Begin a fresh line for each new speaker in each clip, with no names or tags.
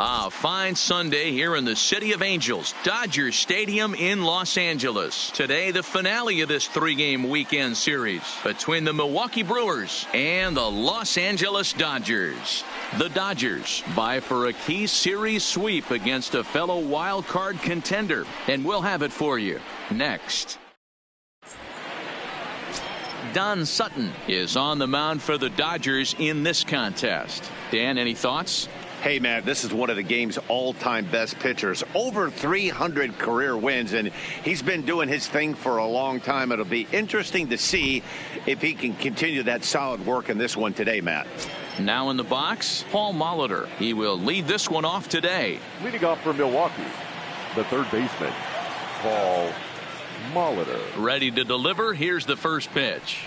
A fine Sunday here in the City of Angels, Dodger Stadium in Los Angeles. Today, the finale of this three-game weekend series between the Milwaukee Brewers and the Los Angeles Dodgers. The Dodgers vie for a key series sweep against a fellow wild card contender, and we'll have it for you next. Don Sutton is on the mound for the Dodgers in this contest. Dan, any thoughts?
Hey, Matt, this is one of the game's all-time best pitchers. Over 300 career wins, and he's been doing his thing for a long time. It'll be interesting to see if he can continue that solid work in this one today, Matt.
Now in the box, Paul Molitor. He will lead this one off today.
Leading off for Milwaukee, the third baseman, Paul Molitor.
Ready to deliver. Here's the first pitch.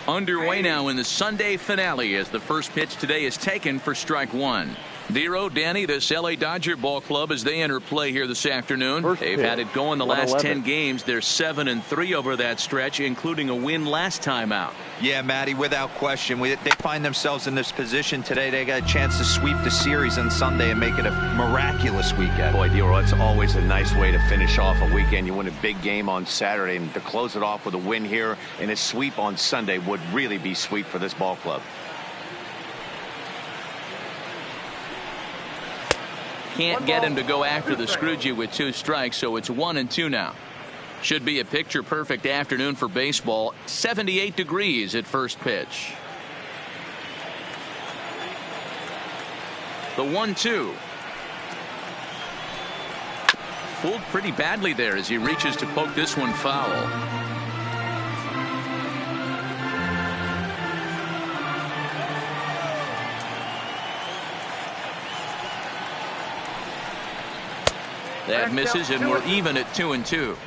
Underway now in the Sunday finale as the first pitch today is taken for strike one. Dero, Danny, this L.A. Dodger ball club as they enter play here this afternoon. They've had it going the last 10 games. They're 7-3 over that stretch, including a win last time out.
Yeah, Matty, without question. They find themselves in this position today. They got a chance to sweep the series on Sunday and make it a miraculous weekend.
Boy, Dero, it's always a nice way to finish off a weekend. You win a big game on Saturday, and to close it off with a win here and a sweep on Sunday would really be sweet for this ball club.
Can't get him to go after the Scrooge with 2 strikes, so it's 1-2 now. Should be a picture-perfect afternoon for baseball. 78 degrees at first pitch. The 1-2. Fooled pretty badly there as he reaches to poke this one foul. That misses, and we're even at 2-2.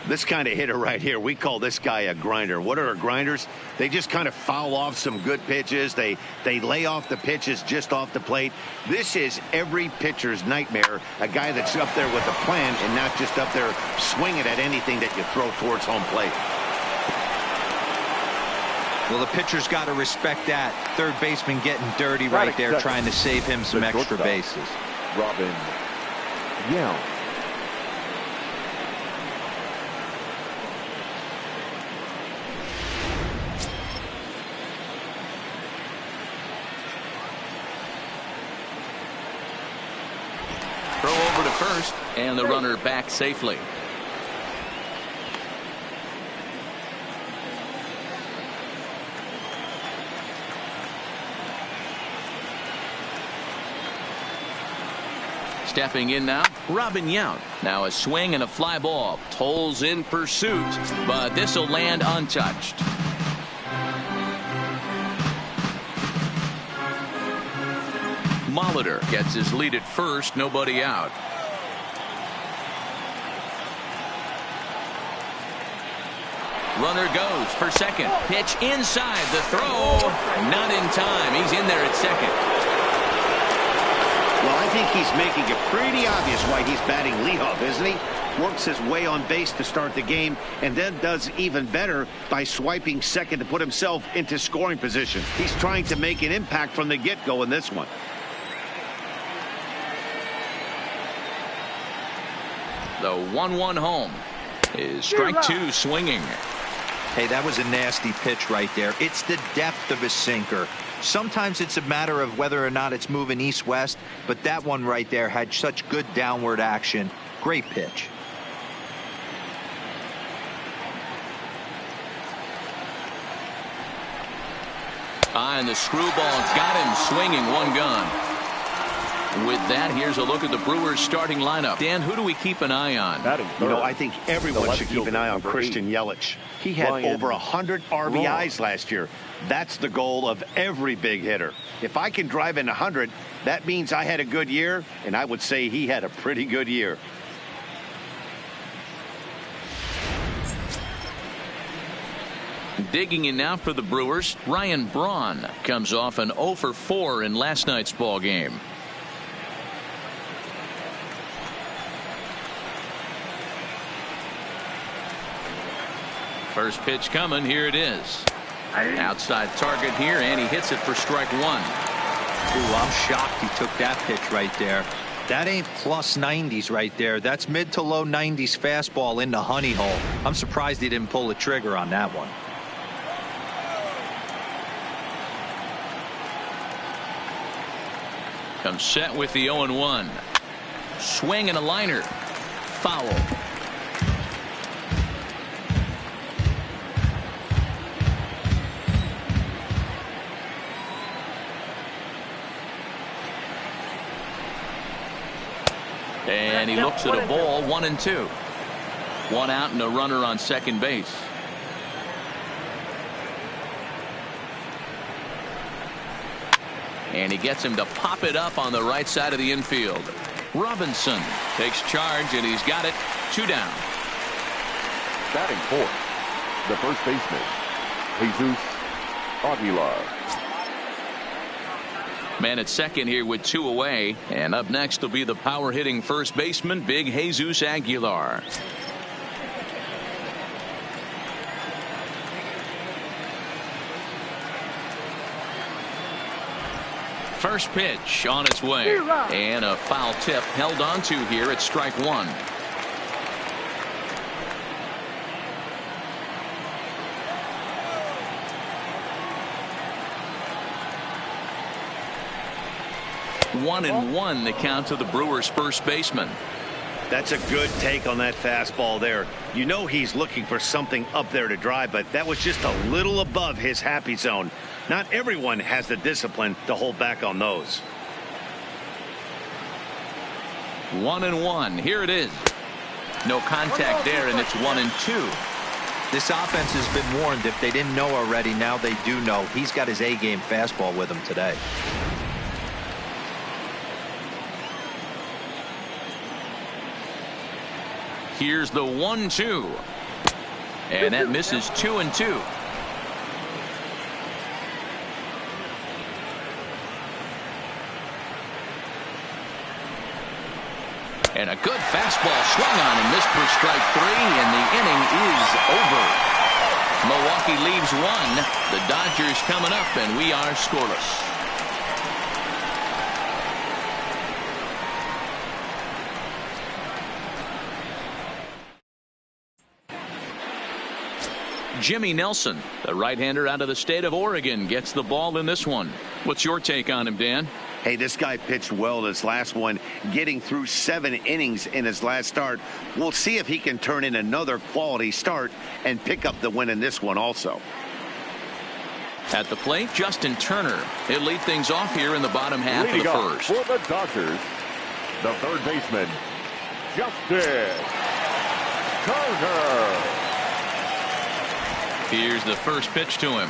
This kind of hitter right here, we call this guy a grinder. What are grinders? They just kind of foul off some good pitches. They lay off the pitches just off the plate. This is every pitcher's nightmare, a guy that's up there with a plan and not just up there swinging at anything that you throw towards home plate.
Well, the pitcher's got to respect that. Third baseman getting dirty right there, trying to save him some extra bases.
Robin Yount.
Throw over to first, and the runner back safely. Stepping in now, Robin Yount. Now a swing and a fly ball. Tolles in pursuit, but this will land untouched. Molitor gets his lead at first, nobody out. Runner goes for second. Pitch inside, the throw. Not in time. He's in there at second.
Well, I think he's making it pretty obvious why he's batting leadoff, isn't he? Works his way on base to start the game and then does even better by swiping second to put himself into scoring position. He's trying to make an impact from the get-go in this one.
The 1-1 home is strike 2 swinging.
Hey, that was a nasty pitch right there. It's the depth of a sinker. Sometimes it's a matter of whether or not it's moving east-west, but that one right there had such good downward action. Great pitch.
And the screwball got him swinging, one gone. With that, here's a look at the Brewers starting lineup. Dan, who do we keep an eye on?
You know, I think everyone should keep an eye on Christian Yelich. He had over 100 RBIs last year. That's the goal of every big hitter. If I can drive in 100, that means I had a good year, and I would say he had a pretty good year.
Digging in now for the Brewers, Ryan Braun comes off an 0 for 4 in last night's ball game. First pitch coming. Here it is. Outside target here, and he hits it for strike 1.
Ooh, I'm shocked he took that pitch right there. That ain't plus 90s right there. That's mid to low 90s fastball in the honey hole. I'm surprised he didn't pull the trigger on that one.
Comes set with the 0-1. Swing and a liner. Foul. And he looks at a ball, 1-2. One out and a runner on second base. And he gets him to pop it up on the right side of the infield. Robinson takes charge, and he's got it. 2 down.
Batting fourth, the first baseman, Jesus Aguilar.
Man at second here with 2 away. And up next will be the power hitting first baseman, big Jesus Aguilar. First pitch on its way. And a foul tip held on to here at strike 1. One and one the count to the Brewers first baseman.
That's a good take on that fastball there. You know he's looking for something up there to drive, but that was just a little above his happy zone. Not everyone has the discipline to hold back on those.
1-1. Here it is. No contact there, and it's 1-2.
This offense has been warned. If they didn't know already, now they do know. He's got his A-game fastball with him today.
Here's the 1-2. And that misses 2-2. And a good fastball swung on and missed for strike 3, and the inning is over. Milwaukee leaves 1. The Dodgers coming up, and we are scoreless. Jimmy Nelson, the right-hander out of the state of Oregon, gets the ball in this one. What's your take on him, Dan?
Hey, this guy pitched well in his last one, getting through 7 innings in his last start. We'll see if he can turn in another quality start and pick up the win in this one also.
At the plate, Justin Turner. He'll lead things off here in the bottom half
Leading
of the
off
first.
for the Dodgers, the third baseman, Justin Turner.
Here's the first pitch to him.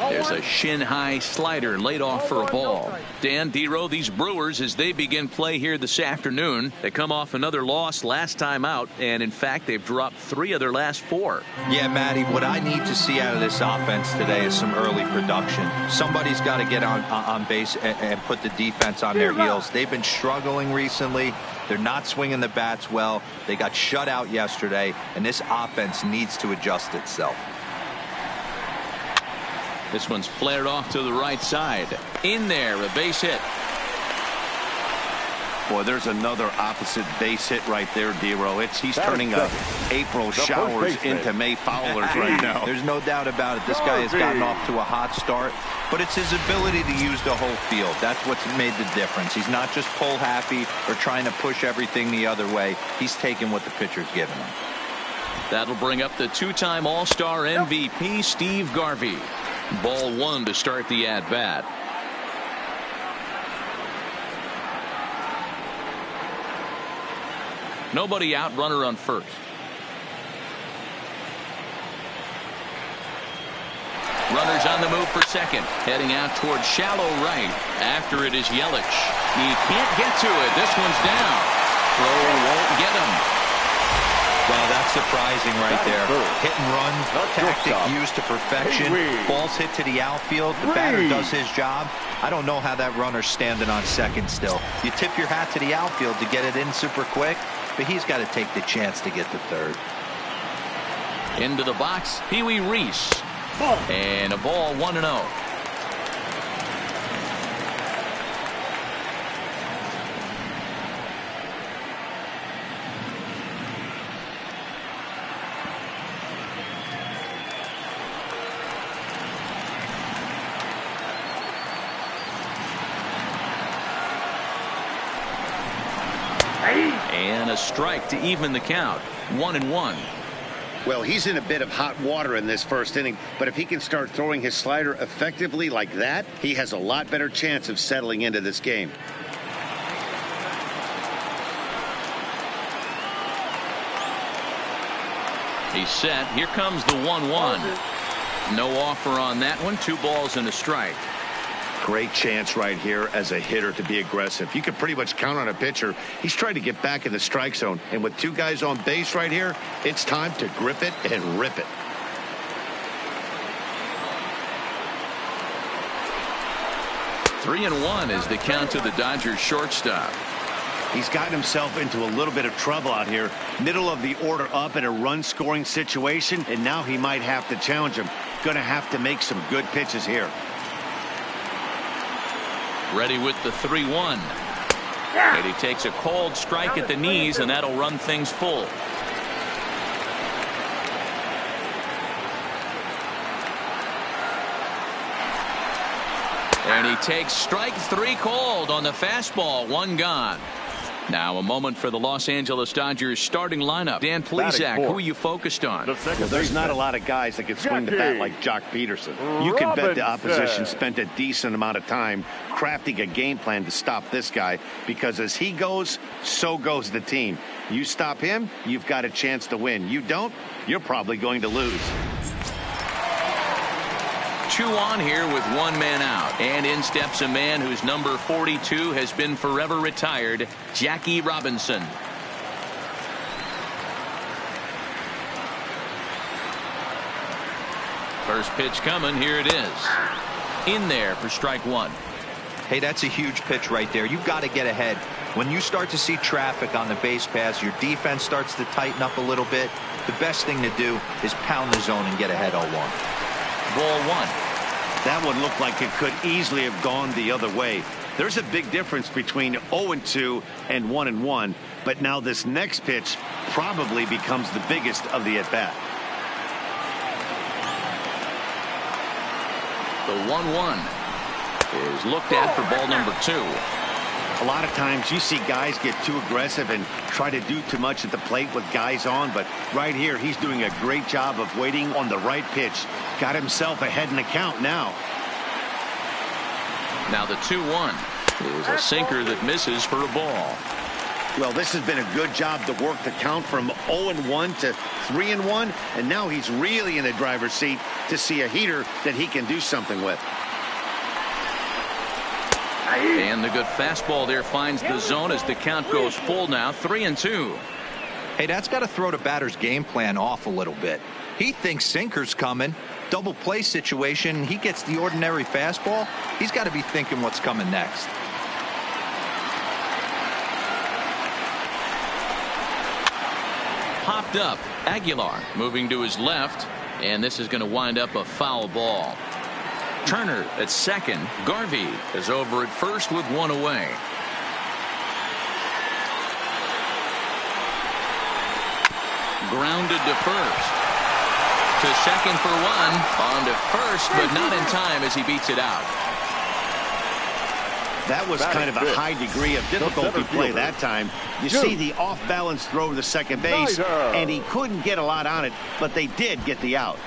There's a shin-high slider laid off for a ball. Dan, D-Row, these Brewers, as they begin play here this afternoon, they come off another loss last time out, and in fact, they've dropped 3 of their last 4.
Yeah, Matty, what I need to see out of this offense today is some early production. Somebody's got to get on base and put the defense on their heels. They've been struggling recently. They're not swinging the bats well. They got shut out yesterday, and this offense needs to adjust itself.
This one's flared off to the right side. In there, a base hit.
Boy, there's another opposite base hit right there, D-Row. He's turning April
first
showers
baseman.
into May foulers right now.
There's no doubt about it. This guy has gotten off to a hot start, but it's his ability to use the whole field. That's what's made the difference. He's not just pull happy or trying to push everything the other way. He's taking what the pitcher's giving him.
That'll bring up the 2-time All-Star MVP, Steve Garvey. Ball 1 to start the at-bat. Nobody out, runner on first. Runners on the move for second. Heading out towards shallow right. After it is Yelich. He can't get to it. This one's down. Throw won't get him.
Well, that's surprising right there. Hit and run tactic used to perfection. Ball's hit to the outfield. The batter does his job. I don't know how that runner's standing on second still. You tip your hat to the outfield to get it in super quick, but he's got to take the chance to get to third.
Into the box, Pee Wee Reese. And a ball, 1-0. And a strike to even the count. 1-1.
Well, he's in a bit of hot water in this first inning, but if he can start throwing his slider effectively like that, he has a lot better chance of settling into this game.
He's set. Here comes the 1-1. No offer on that one. 2 balls and a strike.
Great chance right here as a hitter to be aggressive. You can pretty much count on a pitcher. He's trying to get back in the strike zone. And with 2 guys on base right here, it's time to grip it and rip it.
Three and 1 is the count to the Dodgers shortstop.
He's gotten himself into a little bit of trouble out here. Middle of the order up in a run-scoring situation, and now he might have to challenge him. Going to have to make some good pitches here.
Ready with the 3-1. And he takes a cold strike at the knees, and that'll run things full. And he takes strike 3 cold on the fastball. 1 gone. Now a moment for the Los Angeles Dodgers starting lineup. Dan Plesac, who are you focused on?
Well, there's not a lot of guys that can swing the bat like Jock Peterson. You can bet the opposition spent a decent amount of time crafting a game plan to stop this guy, because as he goes, so goes the team. You stop him, you've got a chance to win. You don't, you're probably going to lose.
2 on here with 1 man out. And in steps a man whose number 42 has been forever retired, Jackie Robinson. First pitch coming. Here it is. In there for strike 1.
Hey, that's a huge pitch right there. You've got to get ahead. When you start to see traffic on the base pass, your defense starts to tighten up a little bit. The best thing to do is pound the zone and get ahead 0-1.
Ball 1.
That one looked like it could easily have gone the other way. There's a big difference between 0-2 and 1-1, but now this next pitch probably becomes the biggest of the at-bat.
The 1-1 is looked at for ball number 2.
A lot of times you see guys get too aggressive and try to do too much at the plate with guys on, but right here he's doing a great job of waiting on the right pitch. Got himself ahead in the count now.
Now the 2-1 is a sinker that misses for a ball.
Well, this has been a good job to work the count from 0-1 to 3-1, and now he's really in the driver's seat to see a heater that he can do something with.
And the good fastball there finds the zone as the count goes full now. 3-2.
Hey, that's got to throw the batter's game plan off a little bit. He thinks sinker's coming. Double play situation. He gets the ordinary fastball. He's got to be thinking what's coming next.
Popped up. Aguilar moving to his left. And this is going to wind up a foul ball. Turner at second. Garvey is over at first with 1 away. Grounded to first. To second for 1. On to first, but not in time as he beats it out.
That was kind of a high degree of difficulty play that time. You see the off-balance throw to second base, and he couldn't get a lot on it, but they did get the out.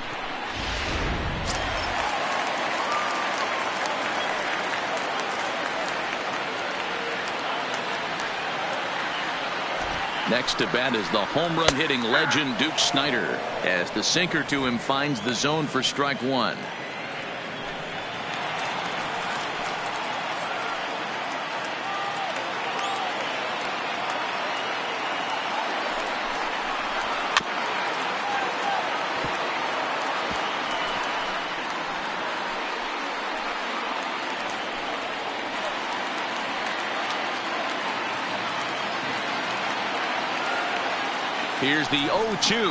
Next to bat is the home run hitting legend Duke Snider, as the sinker to him finds the zone for strike 1. Here's the 0-2.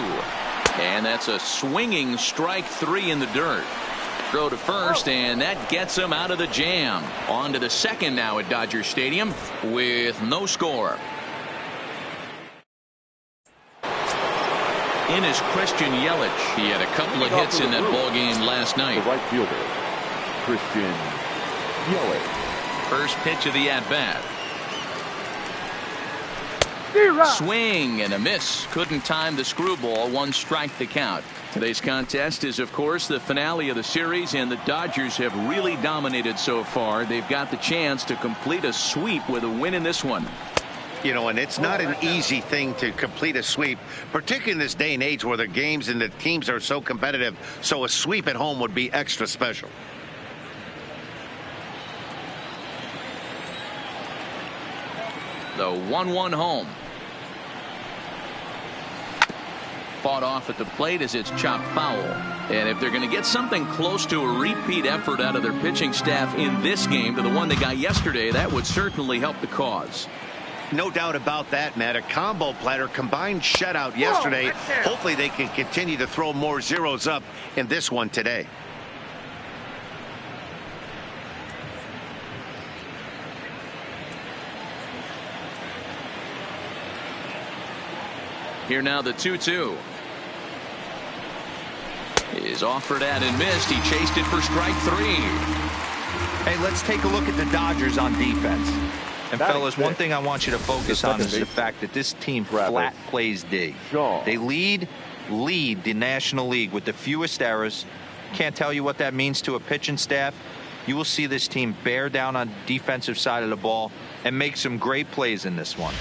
And that's a swinging strike 3 in the dirt. Throw to first, and that gets him out of the jam. On to the second now at Dodger Stadium with no score. In is Christian Yelich. He had a couple of hits in that ball game last night.
The right fielder, Christian Yelich.
First pitch of the at-bat. Swing and a miss. Couldn't time the screwball. 1 strike the count. Today's contest is, of course, the finale of the series, and the Dodgers have really dominated so far. They've got the chance to complete a sweep with a win in this one.
You know, and it's not an easy thing to complete a sweep, particularly in this day and age where the games and the teams are so competitive. So a sweep at home would be extra special.
The 1-1 home. Fought off at the plate as it's chopped foul. And if they're going to get something close to a repeat effort out of their pitching staff in this game to the one they got yesterday, that would certainly help the cause.
No doubt about that, Matt. A combo platter, combined shutout yesterday. Hopefully they can continue to throw more zeros up in this one today.
Here now the 2-2. Is offered at and missed. He chased it for strike 3.
Hey, let's take a look at the Dodgers on defense. And fellas, one thing I want you to focus on is the fact that this team flat plays D. They lead the National League with the fewest errors. Can't tell you what that means to a pitching staff. You will see this team bear down on the defensive side of the ball and make some great plays in this one.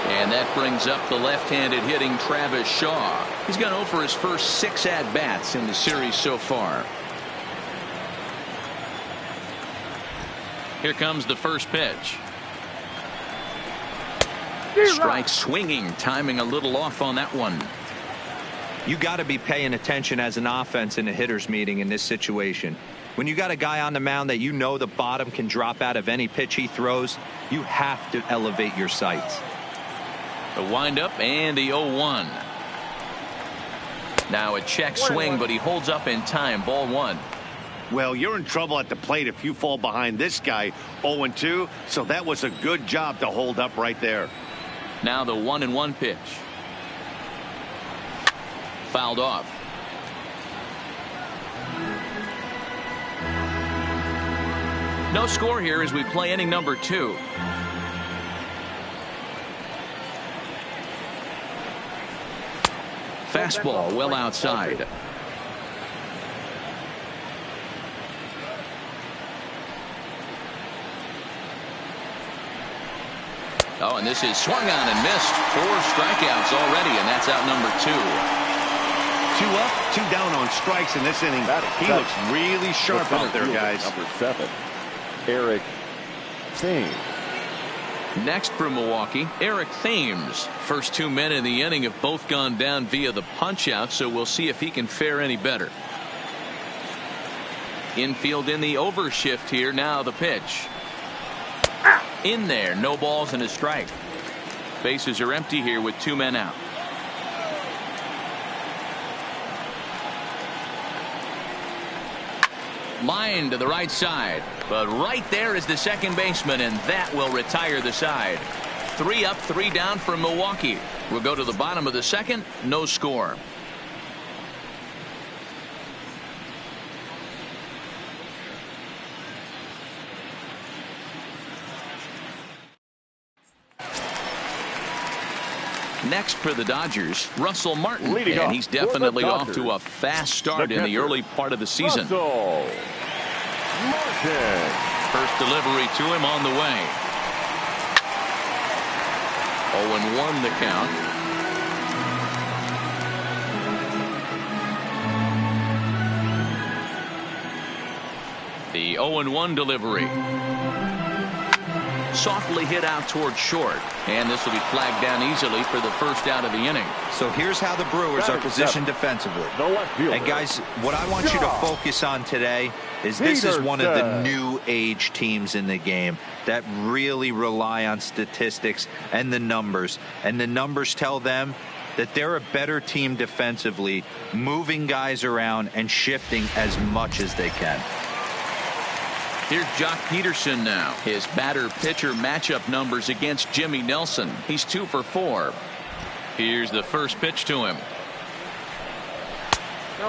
And that brings up the left-handed hitting Travis Shaw. He's gone over his first 6 at-bats in the series so far. Here comes the first pitch. Strike swinging, timing a little off on that one.
You got to be paying attention as an offense in a hitter's meeting in this situation. When you got a guy on the mound that you know the bottom can drop out of any pitch he throws, you have to elevate your sights.
The windup and the 0-1. Now a check swing, but he holds up in time. Ball 1.
Well, you're in trouble at the plate if you fall behind this guy 0-2. So that was a good job to hold up right there.
Now the 1-1 pitch. Fouled off. No score here as we play inning number 2. Fastball well outside. Oh, and this is swung on and missed. 4 strikeouts already, and that's out number 2.
2 up, 2 down on strikes in this inning. He looks really sharp out there, guys.
Number 7, Eric Thames.
Next for Milwaukee, Eric Thames. First 2 men in the inning have both gone down via the punch-out, so we'll see if he can fare any better. Infield in the overshift here. Now the pitch. In there, no balls and a strike. Bases are empty here with 2 men out. Line to the right side, but right there is the second baseman, and that will retire the side. 3 up, 3 down for Milwaukee. We'll go to the bottom of the second. No score. Next for the Dodgers, Russell Martin, and he's definitely off to a fast start in the early part of the season.
Russell Martin.
First delivery to him on the way. 0-1 the count. The 0-1 delivery. Softly hit out towards short, and this will be flagged down easily for the first out of the inning.
So here's how the Brewers are positioned defensively. And guys, what I want you to focus on today is this is one of the new age teams in the game that really rely on statistics and the numbers. And the numbers tell them that they're a better team defensively, moving guys around and shifting as much as they can.
Here's Jock Peterson now. His batter-pitcher matchup numbers against Jimmy Nelson. He's 2 for 4. Here's the first pitch to him.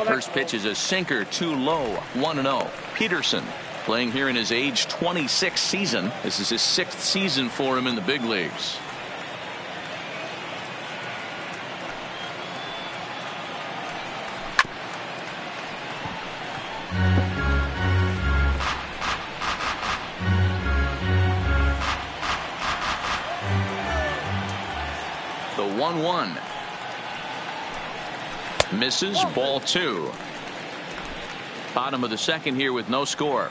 First pitch is a sinker, too low. 1-0. Peterson. Playing here in his age 26 season. This is his 6th season for him in the big leagues. The 1-1. Misses, ball 2. Bottom of the second here with no score.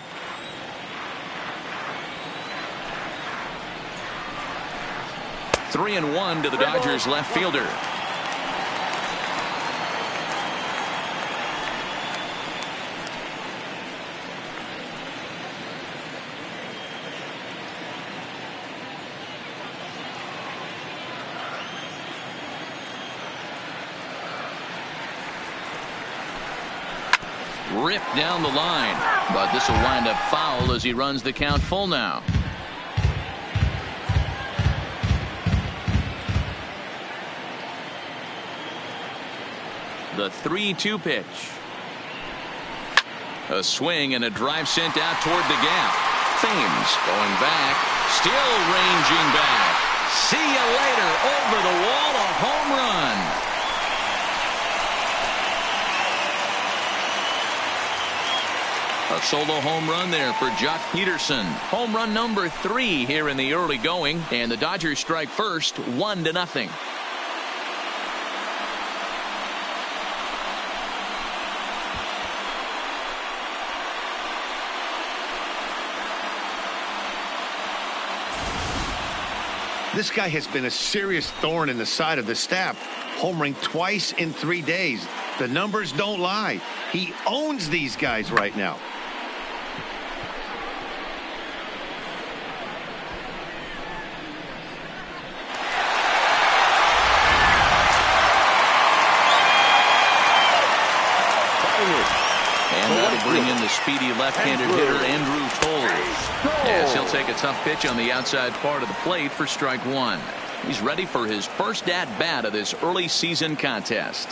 Three and 1 to the Dodgers left fielder. Ripped down the line, but this will wind up foul as he runs the count full now. The 3-2 pitch. A swing and a drive sent out toward the gap. Thames going back, still ranging back. See you later, over the wall, a home run. A solo home run there for Jock Peterson. Home run number 3 here in the early going, and the Dodgers strike first, 1-0.
This guy has been a serious thorn in the side of the staff, homering twice in 3 days. The numbers don't lie. He owns these guys right now.
And that'll bring in the speedy left-handed hitter Andrew Toles, as he'll take a tough pitch on the outside part of the plate for strike 1. He's ready for his first at-bat of this early season contest.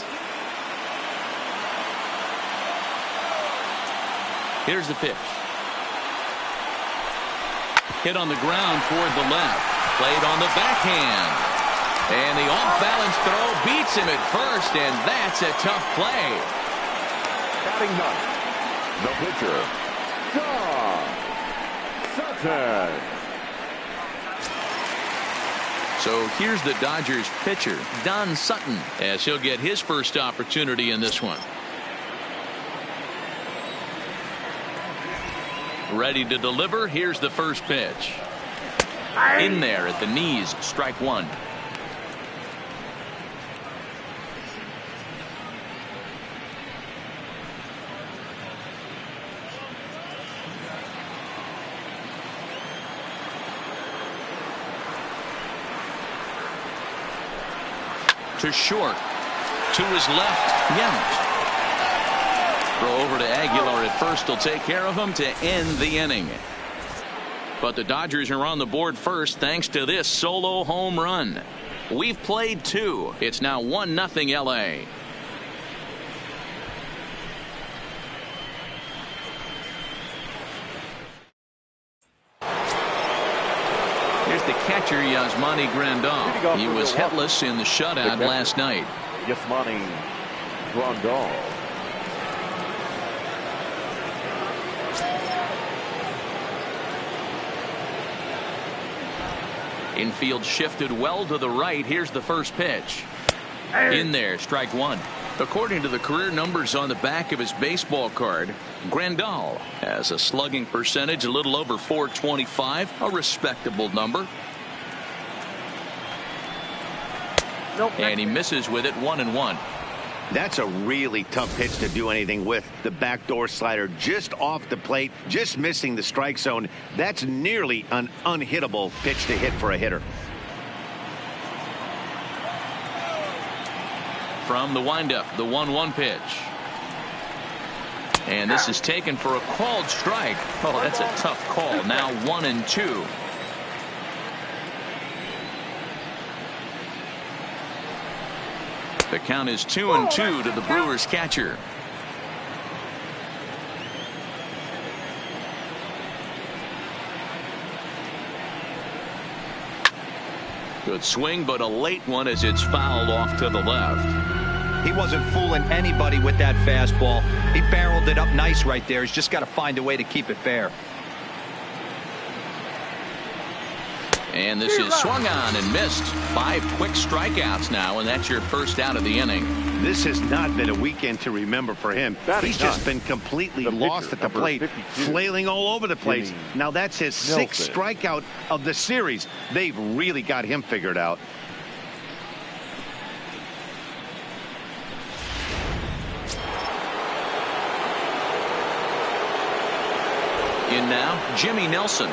Here's the pitch. Hit on the ground toward the left. Played on the backhand. And the off-balance throw beats him at first, and that's a tough play.
Batting ninth, the pitcher, Don Sutton.
So here's the Dodgers pitcher, Don Sutton, as he'll get his first opportunity in this one. Ready to deliver. Here's the first pitch. In there at the knees, strike 1. To short. To his left. Yelich. Throw over to Aguilar at first. He'll take care of him to end the inning. But the Dodgers are on the board first thanks to this solo home run. We've played 2. It's now 1-0 LA. Here's the catcher, Yasmani Grandal. He was hitless in the shutout last night.
Yasmani Grandal.
Infield shifted well to the right. Here's the first pitch. In there, strike 1. According to the career numbers on the back of his baseball card, Grandal has a slugging percentage a little over .425, a respectable number. And he misses with it, 1-1.
That's a really tough pitch to do anything with. The backdoor slider just off the plate, just missing the strike zone. That's nearly an unhittable pitch to hit for a hitter.
From the windup, the 1-1 pitch. And this is taken for a called strike. Oh, that's a tough call. Now 1-2. The count is 2-2 to the Brewers catcher. Good swing, but a late one as it's fouled off to the left.
He wasn't fooling anybody with that fastball. He barreled it up nice right there. He's just got to find a way to keep it fair.
And this is swung on and missed. 5 quick strikeouts now, and that's your first out of the inning.
This has not been a weekend to remember for him. He's just been completely lost at the plate, flailing all over the place. Now that's his 6th strikeout of the series. They've really got him figured out.
In now, Jimmy Nelson.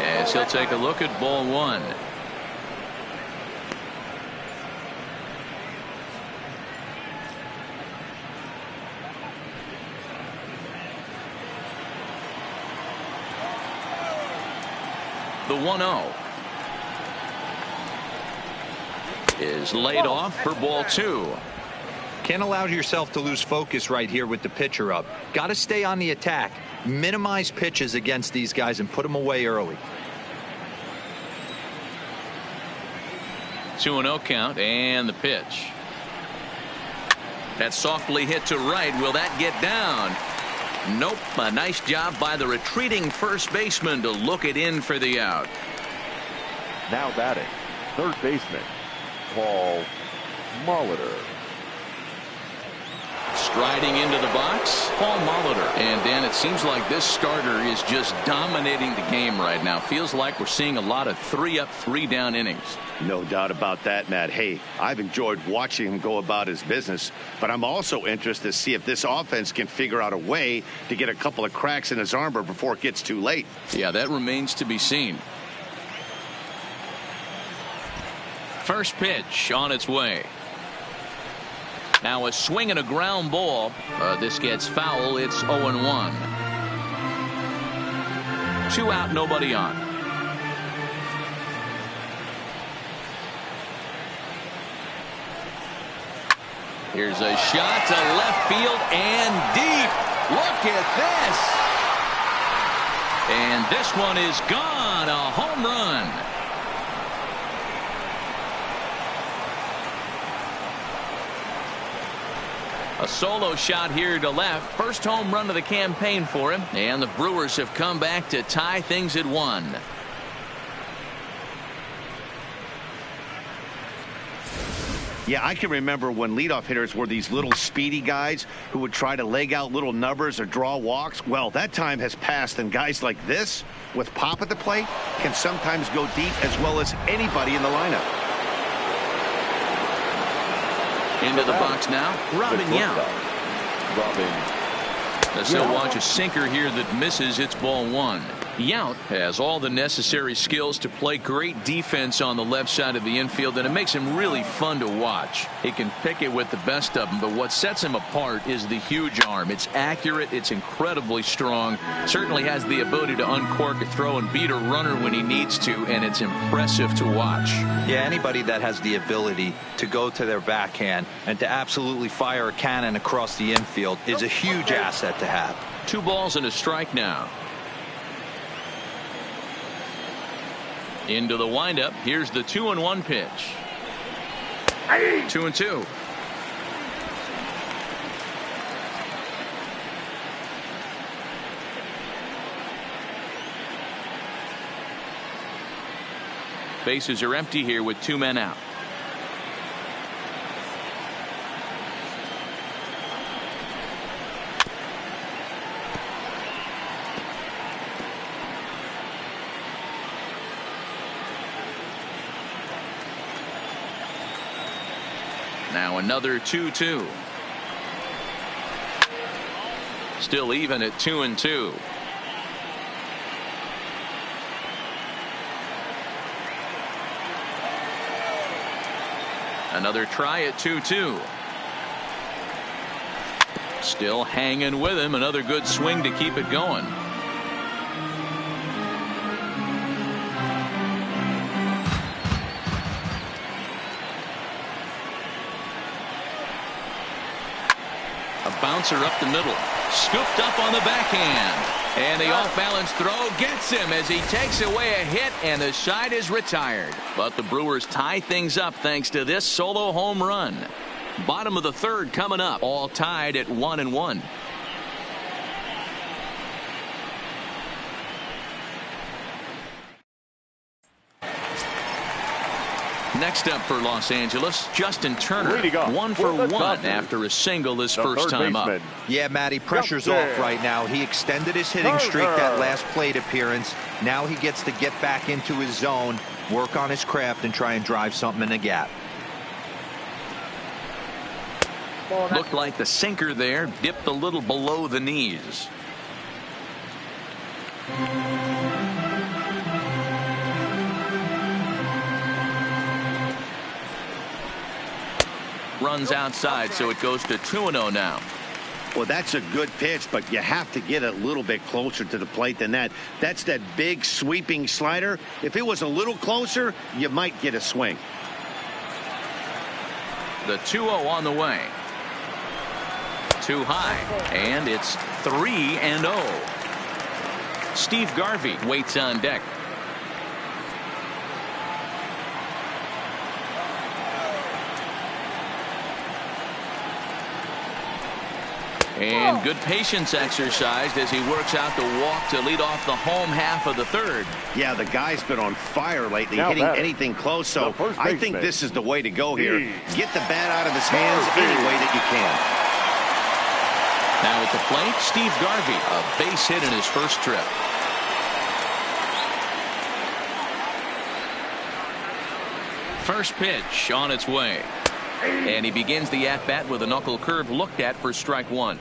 As he'll take a look at ball 1. The 1-0 is laid off for ball 2.
Can't allow yourself to lose focus right here with the pitcher up. Got to stay on the attack. Minimize pitches against these guys and put them away early.
2-0 count, and the pitch. That's softly hit to right. Will that get down? Nope. A nice job by the retreating first baseman to look it in for the out.
Now batting, third baseman, Paul Molitor.
Striding into the box, Paul Molitor. And Dan, it seems like this starter is just dominating the game right now. Feels like we're seeing a lot of 3-up, 3-down innings.
No doubt about that, Matt. Hey, I've enjoyed watching him go about his business, but I'm also interested to see if this offense can figure out a way to get a couple of cracks in his armor before it gets too late.
Yeah, that remains to be seen. First pitch on its way. Now a swing and a ground ball. This gets foul. It's 0-1. 2 out, nobody on. Here's a shot to left field and deep. Look at this. And this one is gone. A home run. A solo shot here to left. First home run of the campaign for him. And the Brewers have come back to tie things at 1.
Yeah, I can remember when leadoff hitters were these little speedy guys who would try to leg out little numbers or draw walks. Well, that time has passed, and guys like this, with pop at the plate, can sometimes go deep as well as anybody in the lineup.
Into the box now, Robin Yount. As he'll watch a sinker here that misses. It's ball 1. Yount has all the necessary skills to play great defense on the left side of the infield, and it makes him really fun to watch. He can pick it with the best of them, but what sets him apart is the huge arm. It's accurate. It's incredibly strong. Certainly has the ability to uncork a throw and beat a runner when he needs to, and it's impressive to watch.
Yeah, anybody that has the ability to go to their backhand and to absolutely fire a cannon across the infield is a huge asset to have.
2 balls and a strike now. Into the windup. Here's the 2-1 pitch. 2-2. Bases are empty here with 2 men out. Now another 2-2. Still even at 2-2. Another try at 2-2. Still hanging with him. Another good swing to keep it going. A bouncer up the middle. Scooped up on the backhand. And the off-balance throw gets him as he takes away a hit, and the side is retired. But the Brewers tie things up thanks to this solo home run. Bottom of the third coming up, all tied at 1-1. Next up for Los Angeles, Justin Turner, 1-for-1 after a single this first time up.
Yeah, Matty, pressure's off right now. He extended his hitting streak that last plate appearance. Now he gets to get back into his zone, work on his craft, and try and drive something in the gap.
Looked like the sinker there dipped a little below the knees. Runs outside, so it goes to 2-0 now.
Well, that's a good pitch, but you have to get a little bit closer to the plate than that. That's that big sweeping slider. If it was a little closer, you might get a swing.
The 2-0 on the way. Too high, and it's 3-0. Steve Garvey waits on deck. And good patience exercised as he works out the walk to lead off the home half of the third.
Yeah, the guy's been on fire lately, hitting anything close, so I think this is the way to go here. Get the bat out of his hands any way that you can.
Now at the plate, Steve Garvey, a base hit in his first trip. First pitch on its way. And he begins the at-bat with a knuckle curve looked at for strike one.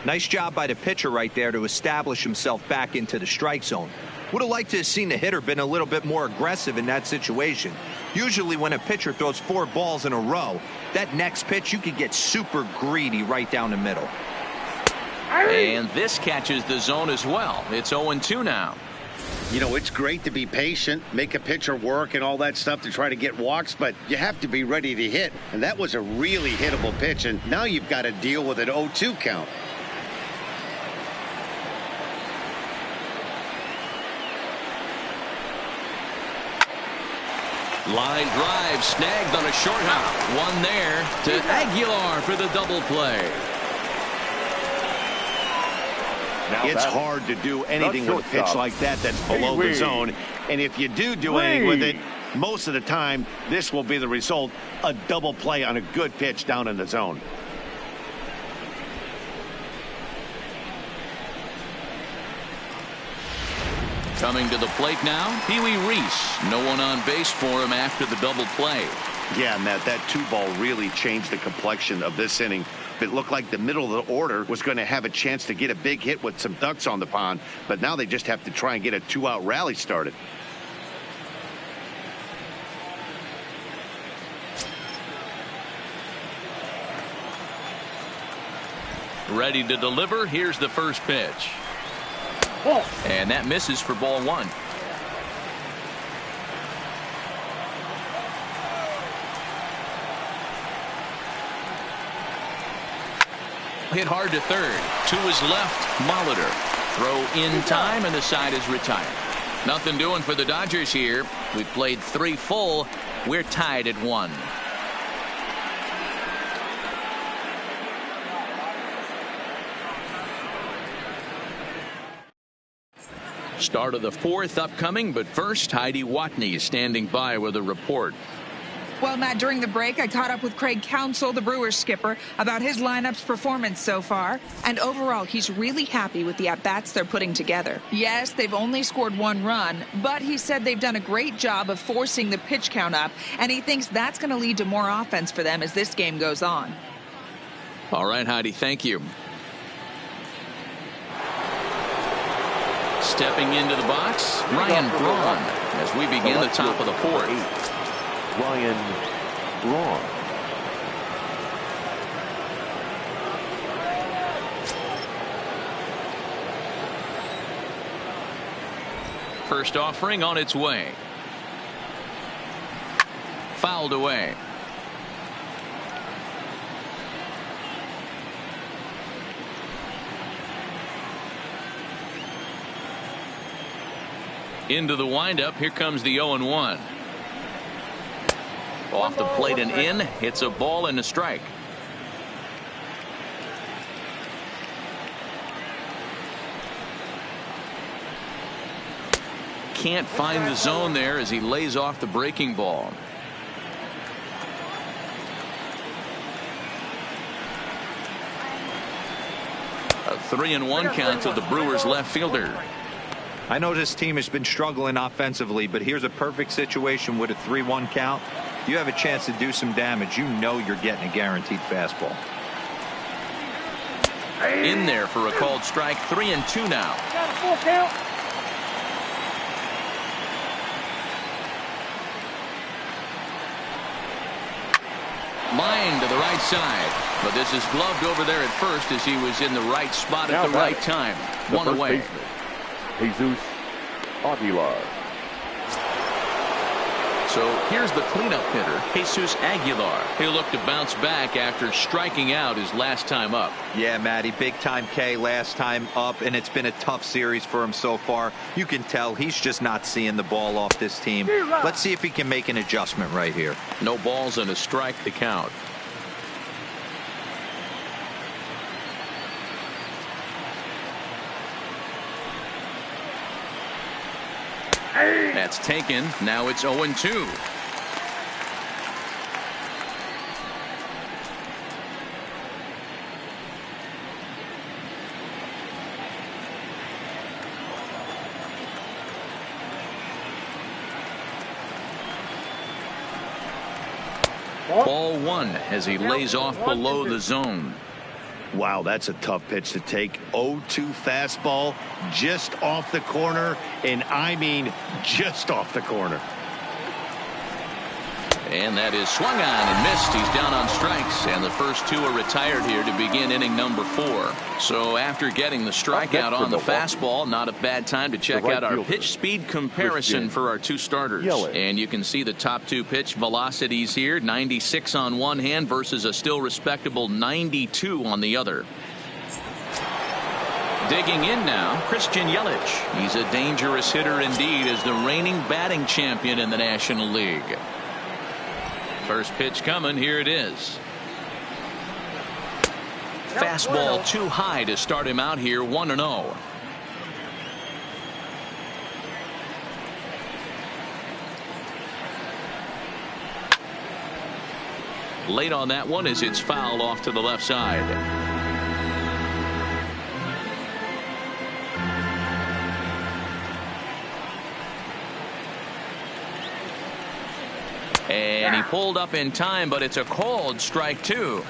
Nice job by the pitcher right there to establish himself back into the strike zone. Would have liked to have seen the hitter been a little bit more aggressive in that situation. Usually when a pitcher throws 4 balls in a row, that next pitch you could get super greedy right down the middle.
And this catches the zone as well. It's 0-2 now.
You know, it's great to be patient, make a pitcher work and all that stuff to try to get walks, but you have to be ready to hit. And that was a really hittable pitch, and now you've got to deal with an 0-2 count.
Line drive snagged on a short hop. One there to Aguilar for the double play.
It's hard to do anything with a pitch like that that's below the zone. And if you do anything with it, most of the time, this will be the result, a double play on a good pitch down in the zone.
Coming to the plate now, Pee Wee Reese. No one on base for him after the double play.
Yeah, Matt, that 2-ball really changed the complexion of this inning. It looked like the middle of the order was going to have a chance to get a big hit with some ducks on the pond, but now they just have to try and get a 2-out rally started.
Ready to deliver. Here's the first pitch. And that misses for ball one. Hit hard to third. To his left, Molitor. Throw in time, and the side is retired. Nothing doing for the Dodgers here. We've played 3 full. We're tied at 1. Start of the 4th upcoming, but first, Heidi Watney is standing by with a report.
Well, Matt, during the break, I caught up with Craig Counsell, the Brewers skipper, about his lineup's performance so far. And overall, he's really happy with the at-bats they're putting together. Yes, they've only scored 1 run, but he said they've done a great job of forcing the pitch count up, and he thinks that's going to lead to more offense for them as this game goes on.
All right, Heidi, thank you. Stepping into the box, Ryan Braun, as we begin the top of the 4th.
Ryan Braun.
First offering on its way. Fouled away. Into the windup. Here comes the 0-1. Off the plate and in. It's a ball and a strike. Can't find the zone there as he lays off the breaking ball. A 3-1 count to the Brewers left fielder.
I know this team has been struggling offensively, but here's a perfect situation with a 3-1 count. You have a chance to do some damage. You know you're getting a guaranteed fastball.
In there for a called strike. 3-2 now.
Got a full count.
Line to the right side, but this is gloved over there at first as he was in the right spot at the right time. One away.
Jesus Aguilar.
So here's the cleanup hitter, Jesus Aguilar. He'll look to bounce back after striking out his last time up.
Yeah, Matty, big time K last time up, and it's been a tough series for him so far. You can tell he's just not seeing the ball off this team. Let's see if he can make an adjustment right here.
No balls and a strike to count. That's taken. Now it's 0-2. Ball one as he lays off below the zone.
Wow, that's a tough pitch to take. 0-2 fastball just off the corner, and I mean just off the corner.
And that is swung on and missed. He's down on strikes, and the first two are retired here to begin inning number 4. So after getting the strikeout on the fastball, not a bad time to check out our pitch speed comparison for our two starters. And you can see the top two pitch velocities here. 96 on one hand versus a still respectable 92 on the other. Digging in now, Christian Yelich. He's a dangerous hitter indeed as the reigning batting champion in the National League. First pitch coming. Here it is. Fastball too high to start him out here. 1-0. Late on that one as it's fouled off to the left side. And he pulled up in time, but it's a called strike 2.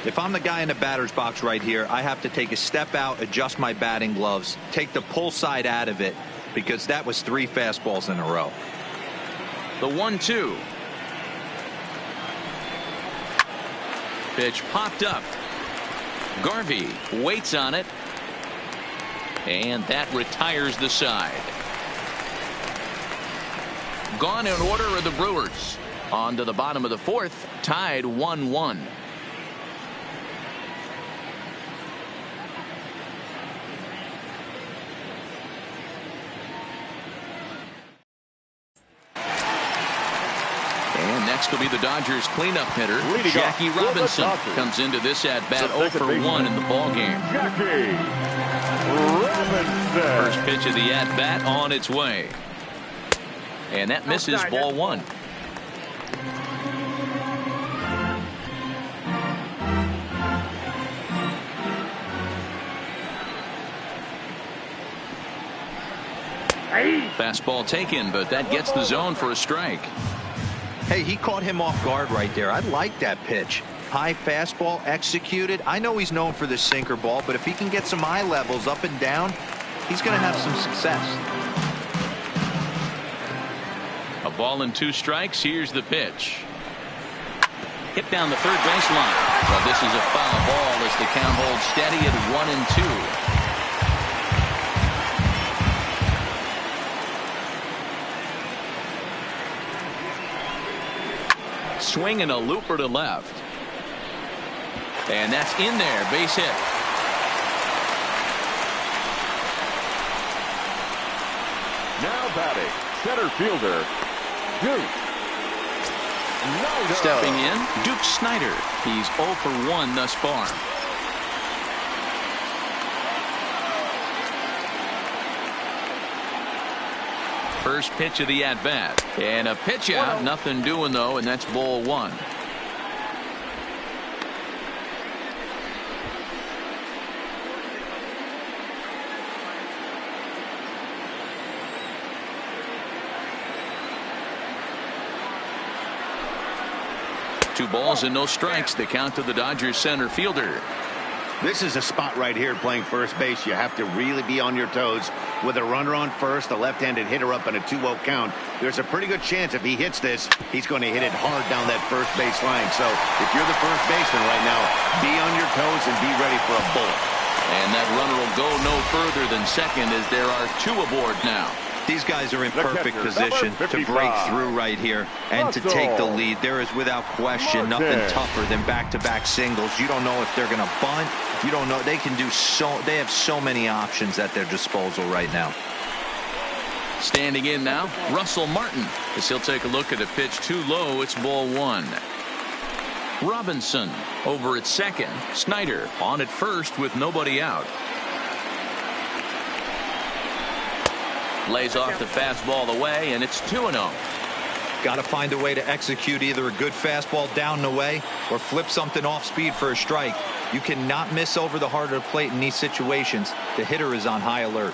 If I'm the guy in the batter's box right here, I have to take a step out, adjust my batting gloves, take the pull side out of it, because that was 3 fastballs in a row.
The 1-2. Pitch popped up. Garvey waits on it. And that retires the side. Gone in order are the Brewers. On to the bottom of the 4th, tied 1-1. And next will be the Dodgers cleanup hitter, Jackie Robinson. Comes into this at bat 0 for 1 in the ball game.
Jackie Robinson.
First pitch of the at bat on its way. And that misses ball 1. Fastball taken, but that gets the zone for a strike.
Hey, he caught him off guard right there. I like that pitch. High fastball executed. I know he's known for the sinker ball, but if he can get some eye levels up and down, he's going to have some success.
A ball and 2 strikes. Here's the pitch. Hit down the third baseline. But this is a foul ball as the count holds steady at 1-2. Swing and a looper to left. And that's in there. Base hit.
Now batting, center fielder, Duke Snyder.
Stepping in, Duke Snyder. He's 0 for 1 thus far. First pitch of the at-bat. And a pitch out. Nothing doing, though, and that's ball 1. Two balls and no strikes. The count to the Dodgers center fielder.
This is a spot right here playing first base. You have to really be on your toes. With a runner on first, a left-handed hitter up, and a 2-0 count, there's a pretty good chance if he hits this, he's going to hit it hard down that first base line. So if you're the first baseman right now, be on your toes and be ready for a bullet.
And that runner will go no further than second as there are 2 aboard now.
These guys are in perfect position to break through right here and to take the lead. There is without question nothing tougher than back-to-back singles. You don't know if they're going to bunt. You don't know. They can do they have so many options at their disposal right now.
Standing in now, Russell Martin, as he'll take a look at a pitch too low. It's ball 1. Robinson over at second. Snyder on at first with nobody out. Lays off the fastball away, and it's 2-0.
Got to find a way to execute either a good fastball down and away or flip something off speed for a strike. You cannot miss over the heart of the plate in these situations. The hitter is on high alert.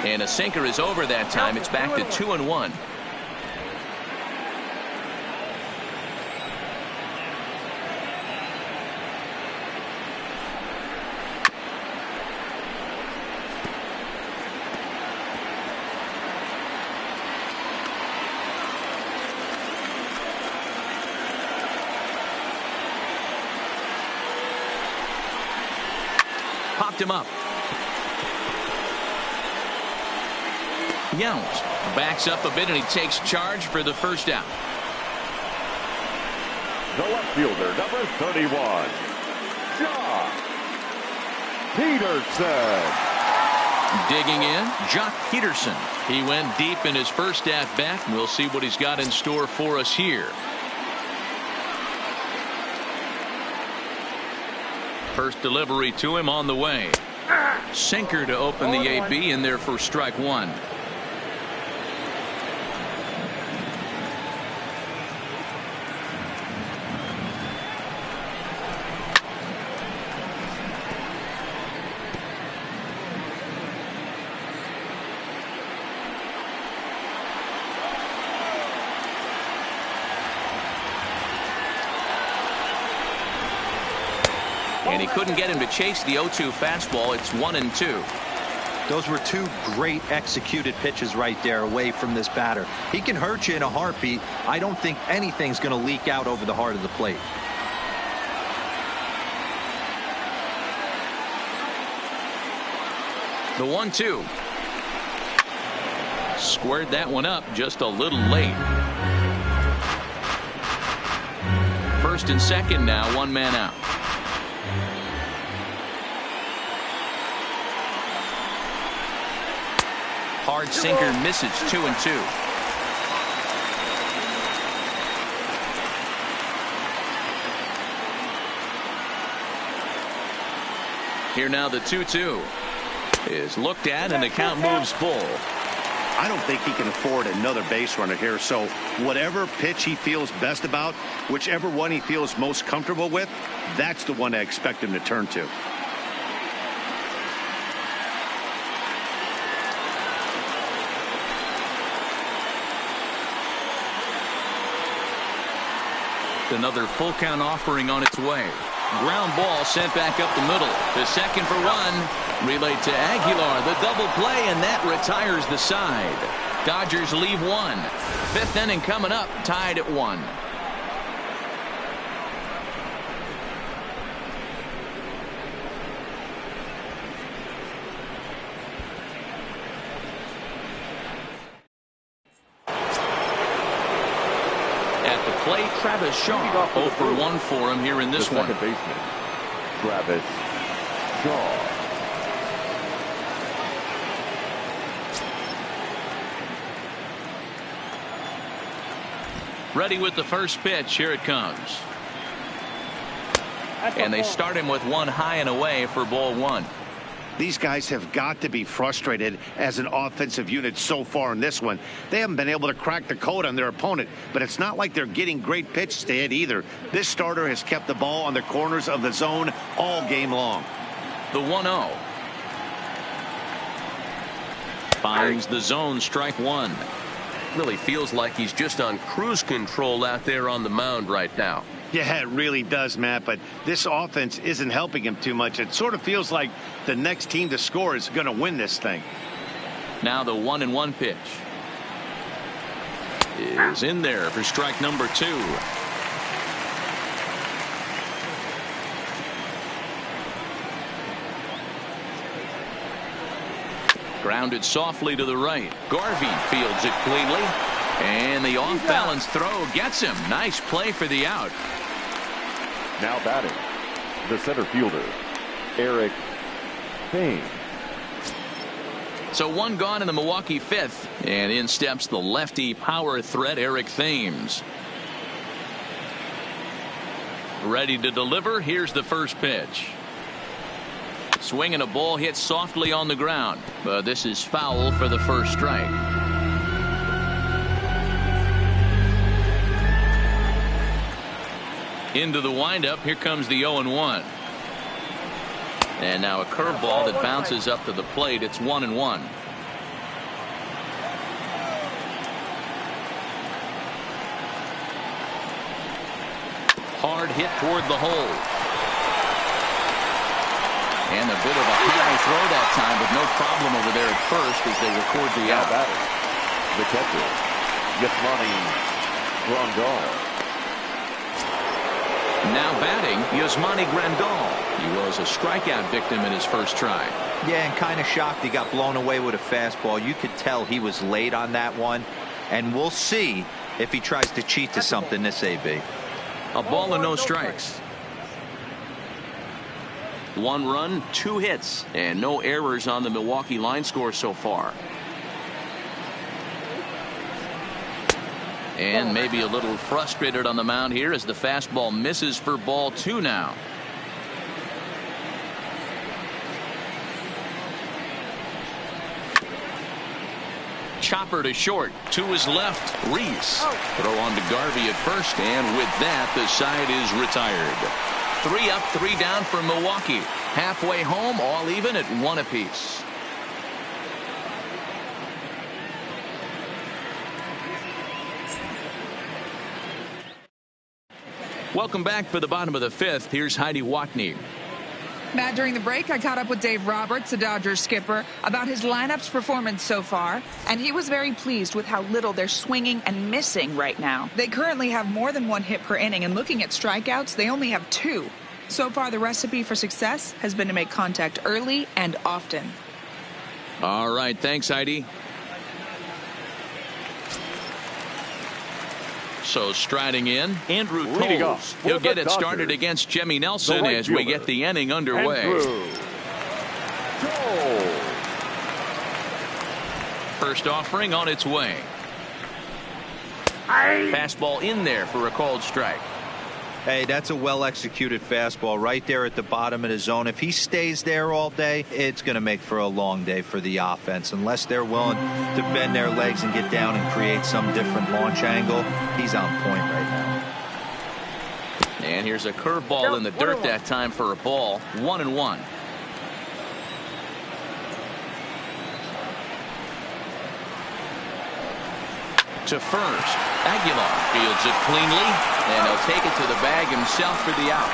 And a sinker is over that time. It's back to 2-1. Popped him up. Yount backs up a bit and he takes charge for the first out.
The left fielder, number 31, Jock Peterson.
Digging in, Jock Peterson. He went deep in his first at bat. We'll see what he's got in store for us here. First delivery to him on the way. Sinker to open the AB in there for strike 1. And he couldn't get him to chase the 0-2 fastball. It's 1-2.
Those were 2 great executed pitches right there away from this batter. He can hurt you in a heartbeat. I don't think anything's going to leak out over the heart of the plate.
The 1-2. Squared that one up just a little late. First and second now, 1 man out. Hard sinker misses, 2-2. Here now the 2-2 is looked at and the count moves full.
I don't think he can afford another base runner here. So whatever pitch he feels best about, whichever one he feels most comfortable with, that's the one I expect him to turn to.
Another full count offering on its way. Ground ball sent back up the middle. To second for 1. Relayed to Aguilar. The double play, and that retires the side. Dodgers leave 1. 5th inning coming up, tied at 1. Play Travis Shaw. 0 for 1 for him here in this one.
Second baseman, Travis Shaw.
Ready with the first pitch. Here it comes. And they start him with one high and away for ball one.
These guys have got to be frustrated as an offensive unit so far in this one. They haven't been able to crack the code on their opponent, but it's not like they're getting great pitches to hit either. This starter has kept the ball on the corners of the zone all game long.
The 1-0. Finds the zone, strike one.
Really feels like he's just on cruise control out there on the mound right now.
Yeah, it really does, Matt, but this offense isn't helping him too much. It sort of feels like the next team to score is going to win this thing.
Now the 1-1 pitch is in there for strike number 2. Grounded softly to the right. Garvey fields it cleanly. And the off-balance throw gets him. Nice play for the out.
Now batting, the center fielder, Eric Thames.
So one gone in the Milwaukee fifth. And in steps the lefty power threat, Eric Thames. Ready to deliver. Here's the first pitch. Swinging a ball hit softly on the ground. But this is foul for the first strike. Into the windup. Here comes the 0-1. And now a curveball that bounces up to the plate. It's 1-1. Hard hit toward the hole. And a bit of a high throw that time, but no problem over there at first as they record the out.
The catcher, Yasmani Grandal.
Now batting, Yasmani Grandal. He was a strikeout victim in his first try.
Yeah, and kind of shocked he got blown away with a fastball. You could tell he was late on that one. And we'll see if he tries to cheat to something this AB.
A ball and no strikes. 1 run, 2 hits, and no errors on the Milwaukee line score so far. And maybe a little frustrated on the mound here as the fastball misses for ball 2 now. Chopper to short. To his left. Reese. Throw on to Garvey at first. And with that, the side is retired. 3 up, 3 down for Milwaukee. Halfway home, all even at 1 apiece. Welcome back for the bottom of the 5th. Here's Heidi Watney.
Matt, during the break, I caught up with Dave Roberts, the Dodgers skipper, about his lineup's performance so far, and he was very pleased with how little they're swinging and missing right now. They currently have more than 1 hit per inning, and looking at strikeouts, they only have 2. So far, the recipe for success has been to make contact early and often.
All right, thanks, Heidi. So striding in, Andrew Toles. He'll get it started against Jimmy Nelson as we get the inning underway. First offering on its way. Fastball in there for a called strike.
Hey, that's a well-executed fastball right there at the bottom of the zone. If he stays there all day, it's going to make for a long day for the offense. Unless they're willing to bend their legs and get down and create some different launch angle, he's on point right now.
And here's a curveball in the dirt that time for a ball. 1-1. To first. Aguilar fields it cleanly, and he'll take it to the bag himself for the out.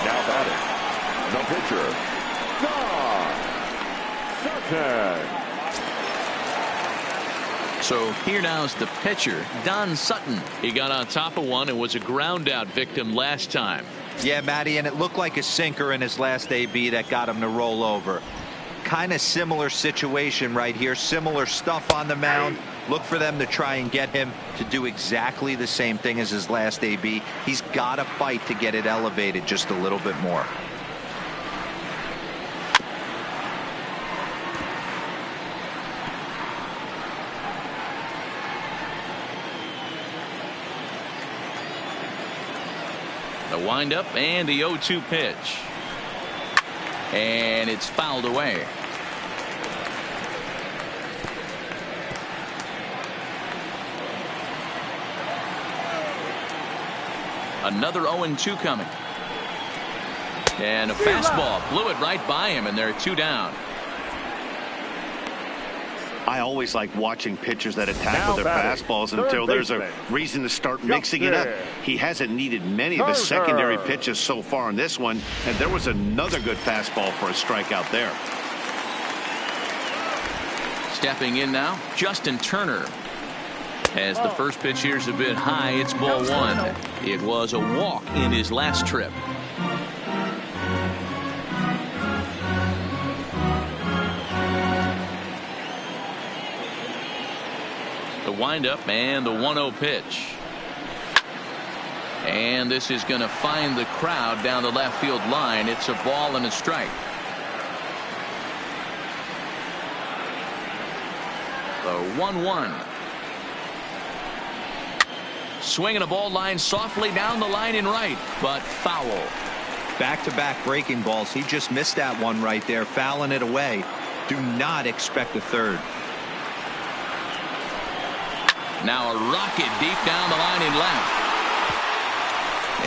Now batting, the pitcher, Don Sutton.
So here now is the pitcher, Don Sutton. He got on top of one and was a ground out victim last time.
Yeah, Matty, and it looked like a sinker in his last AB that got him to roll over. Kind of similar situation right here. Similar stuff on the mound. Look for them to try and get him to do exactly the same thing as his last AB. He's got to fight to get it elevated just a little bit more.
The windup and the 0-2 pitch. And it's fouled away. Another 0-2 coming. And a fastball blew it right by him, and they're 2 down.
I always like watching pitchers that attack with their fastballs until there's a reason to start mixing it up. He hasn't needed many of the secondary pitches so far in this one, and there was another good fastball for a strikeout there.
Stepping in now, Justin Turner. As the first pitch here's a bit high, it's ball 1. It was a walk in his last trip. The windup and the 1-0 pitch. And this is going to find the crowd down the left field line. It's a ball and a strike. The 1-1. Swinging a ball line softly down the line in right, but foul.
Back-to-back breaking balls. He just missed that one right there, fouling it away. Do not expect a third.
Now a rocket deep down the line in left.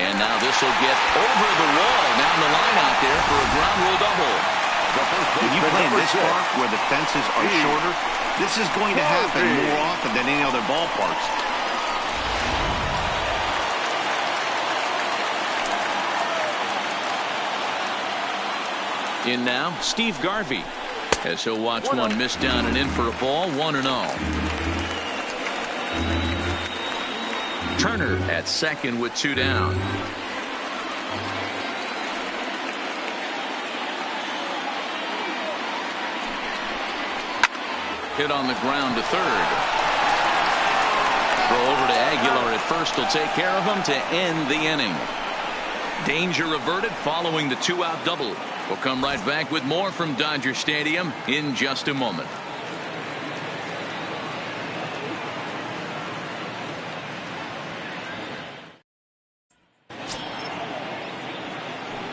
And now this will get over the wall down the line out there for a ground rule double.
When you play in this park where the fences are shorter, this is going to happen more often than any other ballparks.
In now, Steve Garvey, as he'll watch one miss down and in for a ball. 1-0. Turner at second with 2 down. Hit on the ground to third. Throw over to Aguilar at first will take care of him to end the inning. Danger averted following the 2-out double. We'll come right back with more from Dodger Stadium in just a moment.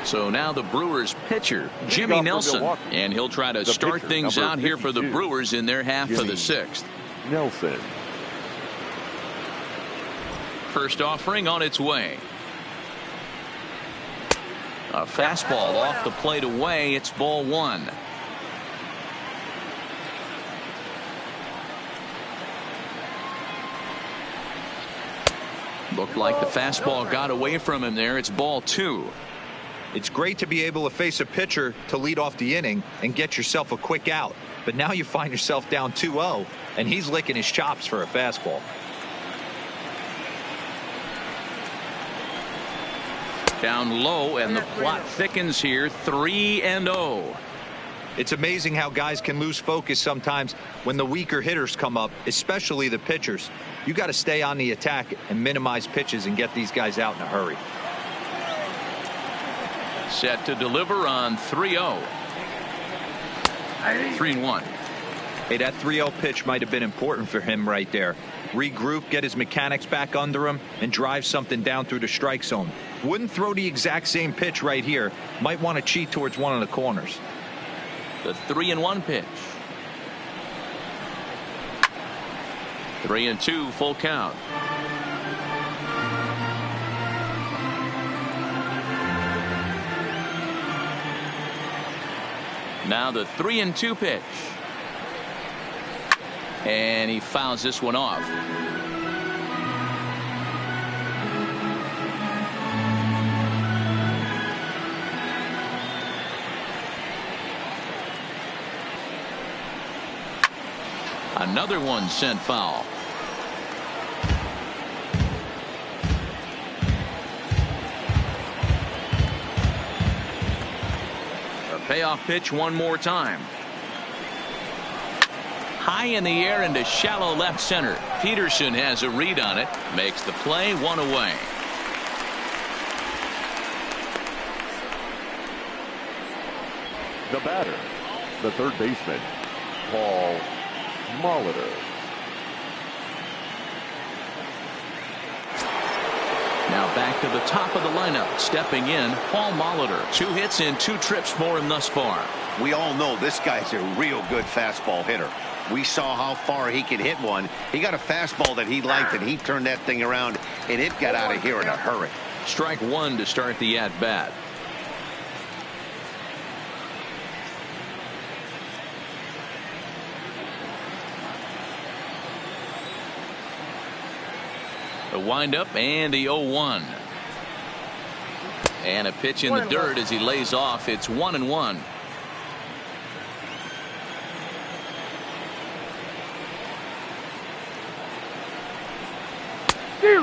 So now the Brewers pitcher, Jimmy Nelson, and he'll try to start things out here for the Brewers in their half of the 6th.
Nelson.
First offering on its way. A fastball off the plate away. It's ball 1. Looked like the fastball got away from him there. It's ball 2.
It's great to be able to face a pitcher to lead off the inning and get yourself a quick out. But now you find yourself down 2-0, and he's licking his chops for a fastball.
Down low, and the plot thickens here. 3-0.
It's amazing how guys can lose focus sometimes when the weaker hitters come up, especially the pitchers. You got to stay on the attack and minimize pitches and get these guys out in a hurry.
Set to deliver on 3-0. 3-1.
Hey, that 3-0 pitch might have been important for him right there. Regroup, get his mechanics back under him, and drive something down through the strike zone. Wouldn't throw the exact same pitch right here. Might want to cheat towards one of the corners.
The 3-1 pitch. 3-2, full count. Now the 3-2 pitch. And he fouls this one off. Another one sent foul. Payoff pitch one more time. High in the air into shallow left center. Peterson has a read on it. Makes the play, 1 away.
The batter, the third baseman, Paul Molitor.
Now back to the top of the lineup. Stepping in, Paul Molitor. 2 hits and 2 trips for him thus far.
We all know this guy's a real good fastball hitter. We saw how far he could hit one. He got a fastball that he liked, and he turned that thing around, and it got out of here in a hurry.
Strike 1 to start the at-bat. The windup and the 0-1. And a pitch in the dirt as he lays off. It's 1-1.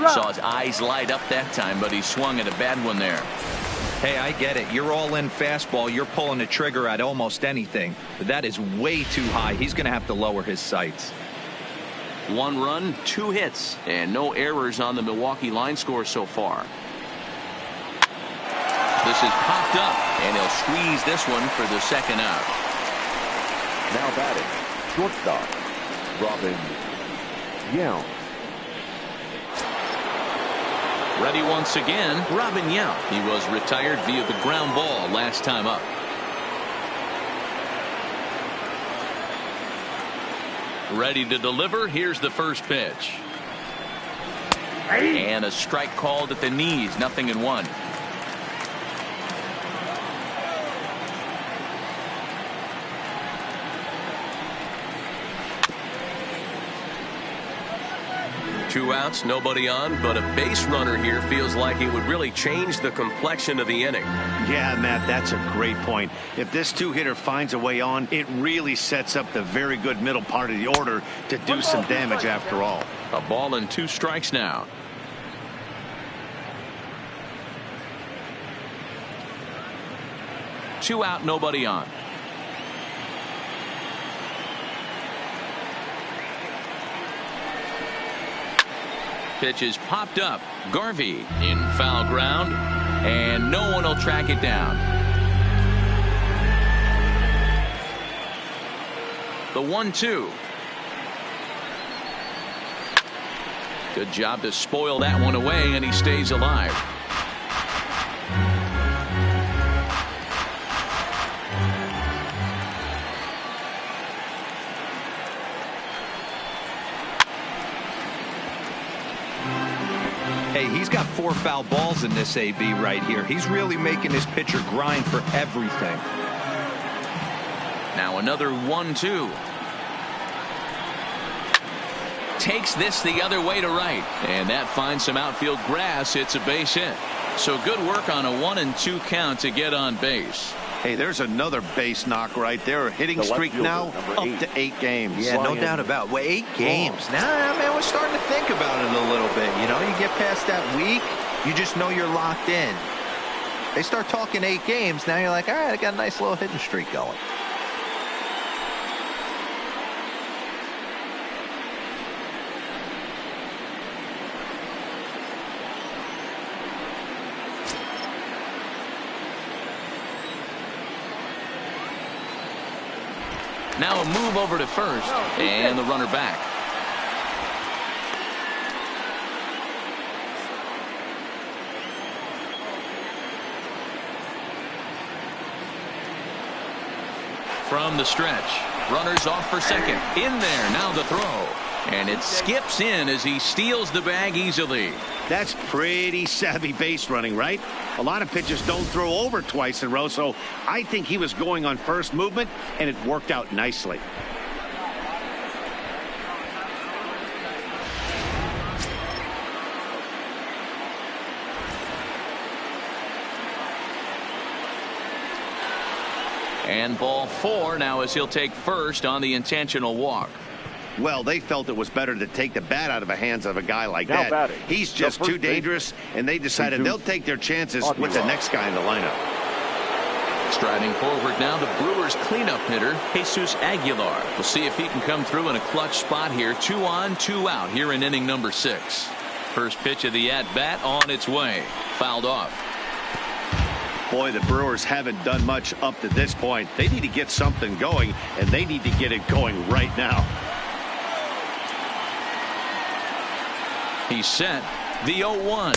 Saw his eyes light up that time, but he swung at a bad one there.
Hey, I get it. You're all in fastball. You're pulling the trigger at almost anything. But that is way too high. He's going to have to lower his sights.
1 run, 2 hits, and no errors on the Milwaukee line score so far. This is popped up, and he'll squeeze this one for the second out.
Now batting, shortstop, Robin Yount.
Ready once again, Robin Yount. He was retired via the ground ball last time up. Ready to deliver. Here's the first pitch. And a strike called at the knees. 0-1.
Two outs, nobody on, but a base runner here feels like it would really change the complexion of the inning.
Yeah, Matt, that's a great point. If this 2-hitter finds a way on, it really sets up the very good middle part of the order to do some damage after all.
A ball and 2 strikes now. Two out, nobody on. Pitch is popped up. Garvey in foul ground, and no one will track it down. The 1-2. Good job to spoil that one away, and he stays alive.
Hey, he's got 4 foul balls in this AB right here. He's really making this pitcher grind for everything.
Now another 1-2. Takes this the other way to right, and that finds some outfield grass. It's a base hit. So good work on a 1-2 count to get on base.
Hey, there's another base knock right there. Hitting streak now up to 8 games.
Yeah, no doubt about it. Well, 8 games. Now, man, we're starting to think about it a little bit. You know, you get past that week, you just know you're locked in. They start talking 8 games, now you're like, all right, I got a nice little hitting streak going.
Now a move over to first, and the runner back. From the stretch, runners off for second. In there, now the throw. And it skips in as he steals the bag easily.
That's pretty savvy base running, right? A lot of pitchers don't throw over twice in a row, so I think he was going on first movement, and it worked out nicely.
And ball 4 now as he'll take first on the intentional walk.
Well, they felt it was better to take the bat out of the hands of a guy like
Now
that.
batting,
He's just too dangerous, and they decided they'll take their chances with the next guy in the lineup.
Striding forward now, the Brewers cleanup hitter, Jesus Aguilar. We'll see if he can come through in a clutch spot here. 2 on, 2 out here in inning number 6. First pitch of the at-bat on its way. Fouled off.
Boy, the Brewers haven't done much up to this point. They need to get something going, and they need to get it going right now.
He's set. The 0-1.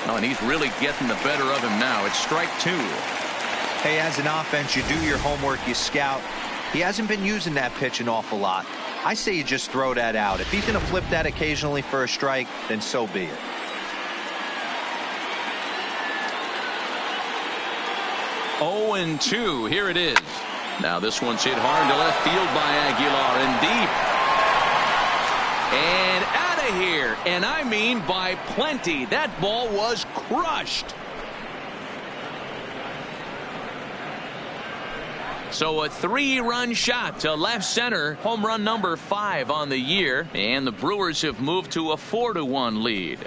Oh, and he's really getting the better of him now. It's strike 2.
Hey, as an offense, you do your homework, you scout. He hasn't been using that pitch an awful lot. I say you just throw that out. If he's going to flip that occasionally for a strike, then so be it.
Oh, and 2. Here it is. Now this one's hit hard to left field by Aguilar and deep. And out of here. And I mean by plenty. That ball was crushed. So a 3-run shot to left center. Home run number 5 on the year. And the Brewers have moved to a 4-1 lead.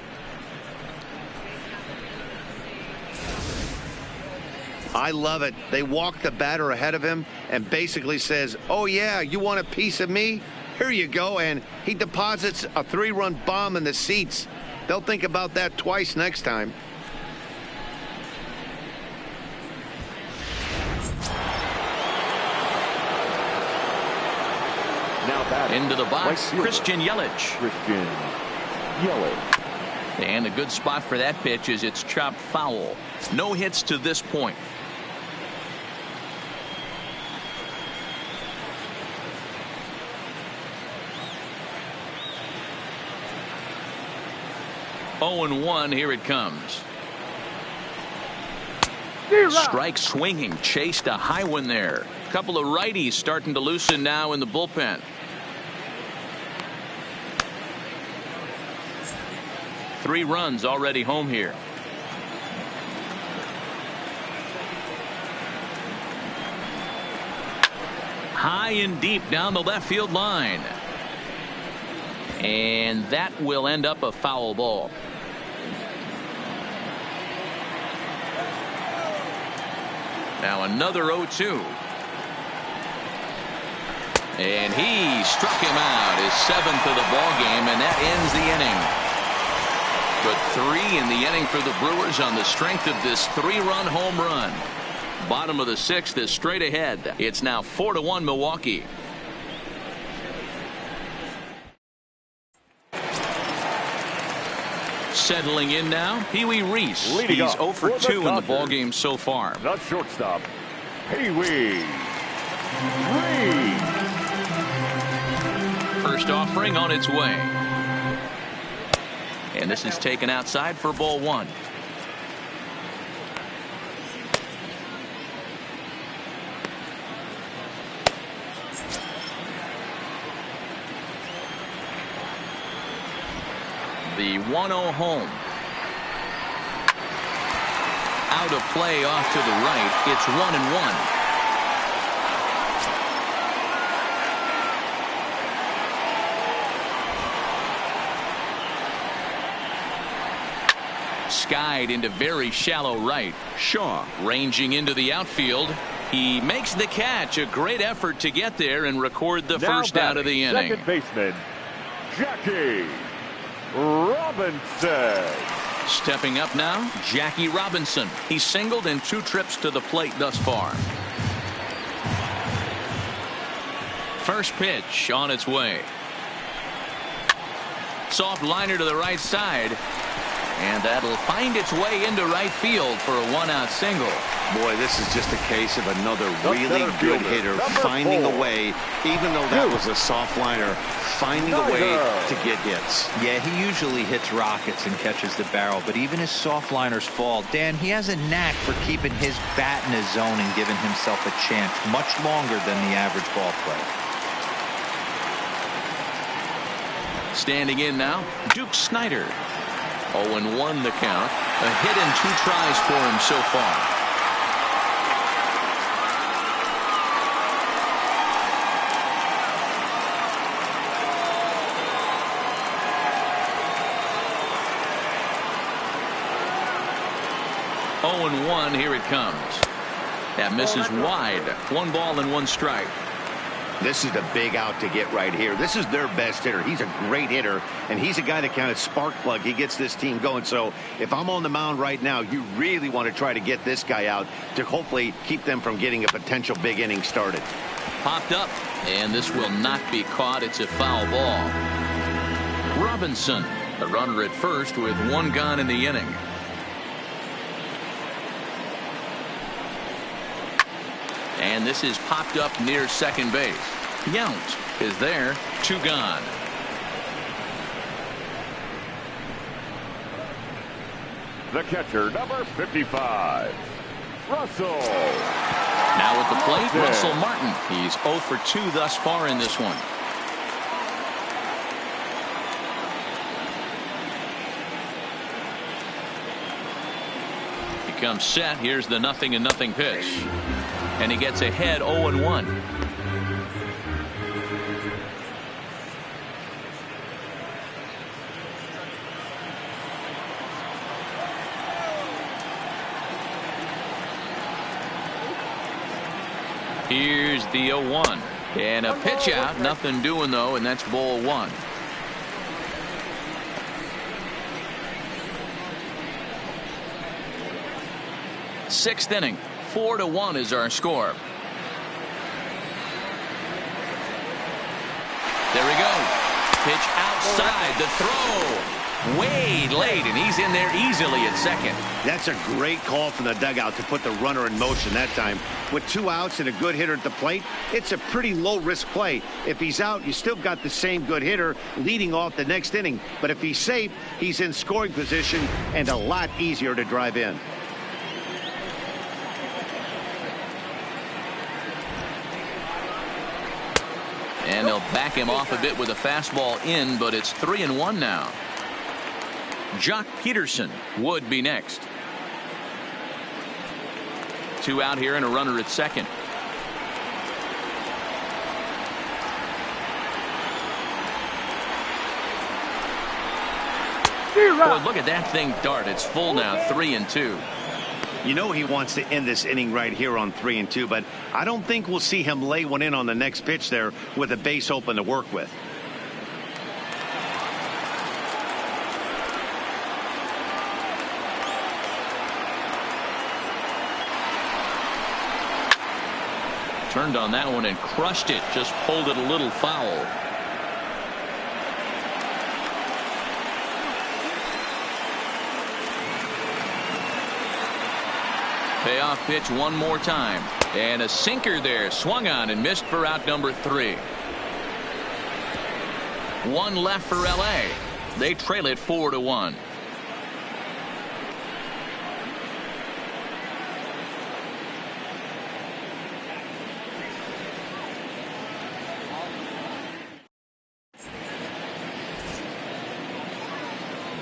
I love it. They walk the batter ahead of him and basically says, oh, yeah, you want a piece of me? Here you go. And he deposits a 3-run bomb in the seats. They'll think about that twice next time.
Now
into the box,
right
Christian Yelich.
Christian Yelich.
And a good spot for that pitch is it's chopped foul. No hits to this point. Oh, and 1. Here it comes. Strike swinging. Chased a high one there. Couple of righties starting to loosen now in the bullpen. Three runs already home here. High and deep down the left field line. And that will end up a foul ball. Now another 0-2. And he struck him out, his 7th of the ball game, and that ends the inning. But 3 in the inning for the Brewers on the strength of this 3-run home run. Bottom of the 6th is straight ahead. It's now 4-1 Milwaukee. Settling in now, Pee Wee Reese.
Leading
He's
up
0 for 2 in the ball
Dodgers.
game so far.
The shortstop, Pee Wee Reese.
First offering on its way. And this is taken outside for ball 1. The 1-0 home. Out of play off to the right. It's 1-1. Skied into very shallow right. Shaw ranging into the outfield. He makes the catch. A great effort to get there and record the first out of the inning.
Second baseman, Jackie Robinson.
Stepping up now, Jackie Robinson. He's singled in 2 trips to the plate thus far. First pitch on its way. Soft liner to the right side. And that'll find its way into right field for a 1-out single.
Boy, this is just a case of another really good hitter finding a way, even though that was a soft liner, finding a way to get hits.
Yeah, he usually hits rockets and catches the barrel, but even his soft liners fall. Dan, he has a knack for keeping his bat in his zone and giving himself a chance much longer than the average ball player.
Standing in now, Duke Snider. 0-1 the count. A hit and 2 tries for him so far. Oh, and 1. Here it comes. That misses wide. 1 ball and 1 strike.
This is the big out to get right here. This is their best hitter. He's a great hitter, and he's a guy that kind of spark plug. He gets this team going. So if I'm on the mound right now, you really want to try to get this guy out to hopefully keep them from getting a potential big inning started.
Popped up, and this will not be caught. It's a foul ball. Robinson A runner at first with one gone in the inning. And this is popped up near second base. Yount is there, 2 gone.
The catcher, number 55, Russell.
Now at the plate, Russell Martin. He's 0 for 2 thus far in this one. He comes set. Here's the 0-0 pitch. And he gets ahead 0-1. Here's the 0-1. And a pitch out. Nothing doing, though, and that's ball 1. Sixth inning. 4-1 is our score. There we go. Pitch outside. The throw. Way late, and he's in there easily at second.
That's a great call from the dugout to put the runner in motion that time. With 2 outs and a good hitter at the plate, it's a pretty low-risk play. If he's out, you still got the same good hitter leading off the next inning. But if he's safe, he's in scoring position and a lot easier to drive in.
And they'll back him off a bit with a fastball in, but it's 3-1 now. Jock Peterson would be next. 2 out here and a runner at second. Boy, look at that thing dart. It's full now, 3-2.
You know he wants to end this inning right here on 3-2, but I don't think we'll see him lay one in on the next pitch there with a base open to work with.
Turned on that one and crushed it. Just pulled it a little foul. Payoff pitch one more time. And a sinker there. Swung on and missed for out number 3. 1 left for L.A. They trail it 4-1.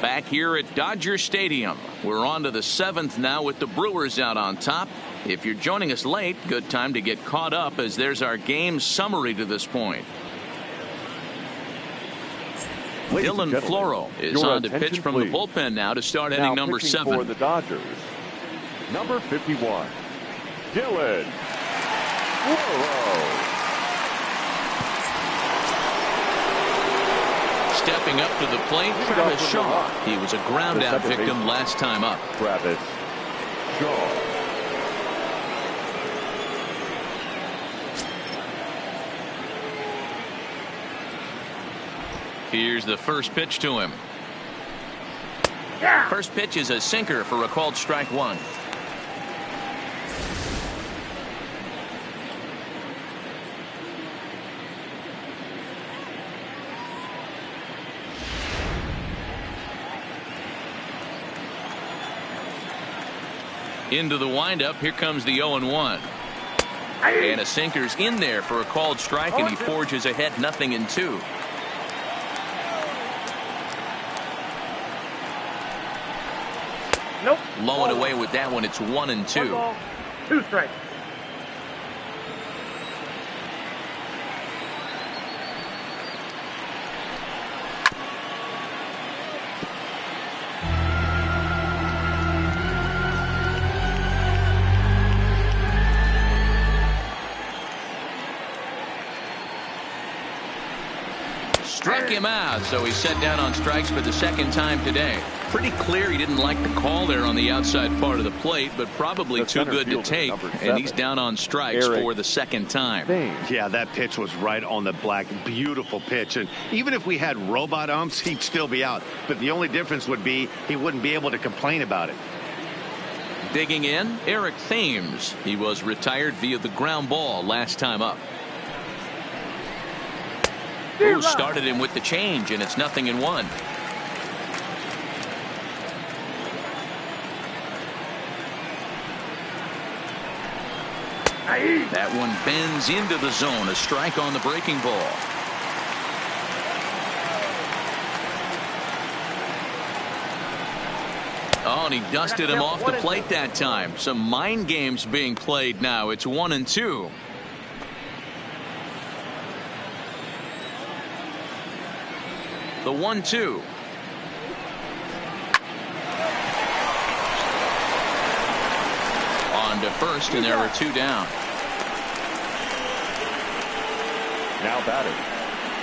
Back here at Dodger Stadium. We're on to the 7th now with the Brewers out on top. If you're joining us late, good time to get caught up as there's our game summary to this point. Dylan Floro is on to pitch from the bullpen now to start inning number 7.
For the Dodgers, number 51, Dylan Floro.
Stepping up to the plate, Travis Shaw. He was a ground out victim last time up.
Travis Shaw.
Here's the first pitch to him. First pitch is a sinker for a called strike 1. Into the windup. Here comes the 0-1. And a sinker's in there for a called strike, and he forges ahead 0-2.
Nope.
Low and away with that one. It's 1-2.
2 strikes.
Struck him out, so he's set down on strikes for the second time today. Pretty clear he didn't like the call there on the outside part of the plate, but probably too good to take, and he's down on strikes for the second time.
Yeah, that pitch was right on the black. Beautiful pitch, and even if we had robot umps, he'd still be out, but the only difference would be he wouldn't be able to complain about it.
Digging in, Eric Thames. He was retired via the ground ball last time up. Who started him with the change, and it's 0-1. That one bends into the zone. A strike on the breaking ball. Oh, and he dusted him off the plate that time. Some mind games being played now. It's 1-2. The 1-2. On to first, and there are 2 down.
Now batting,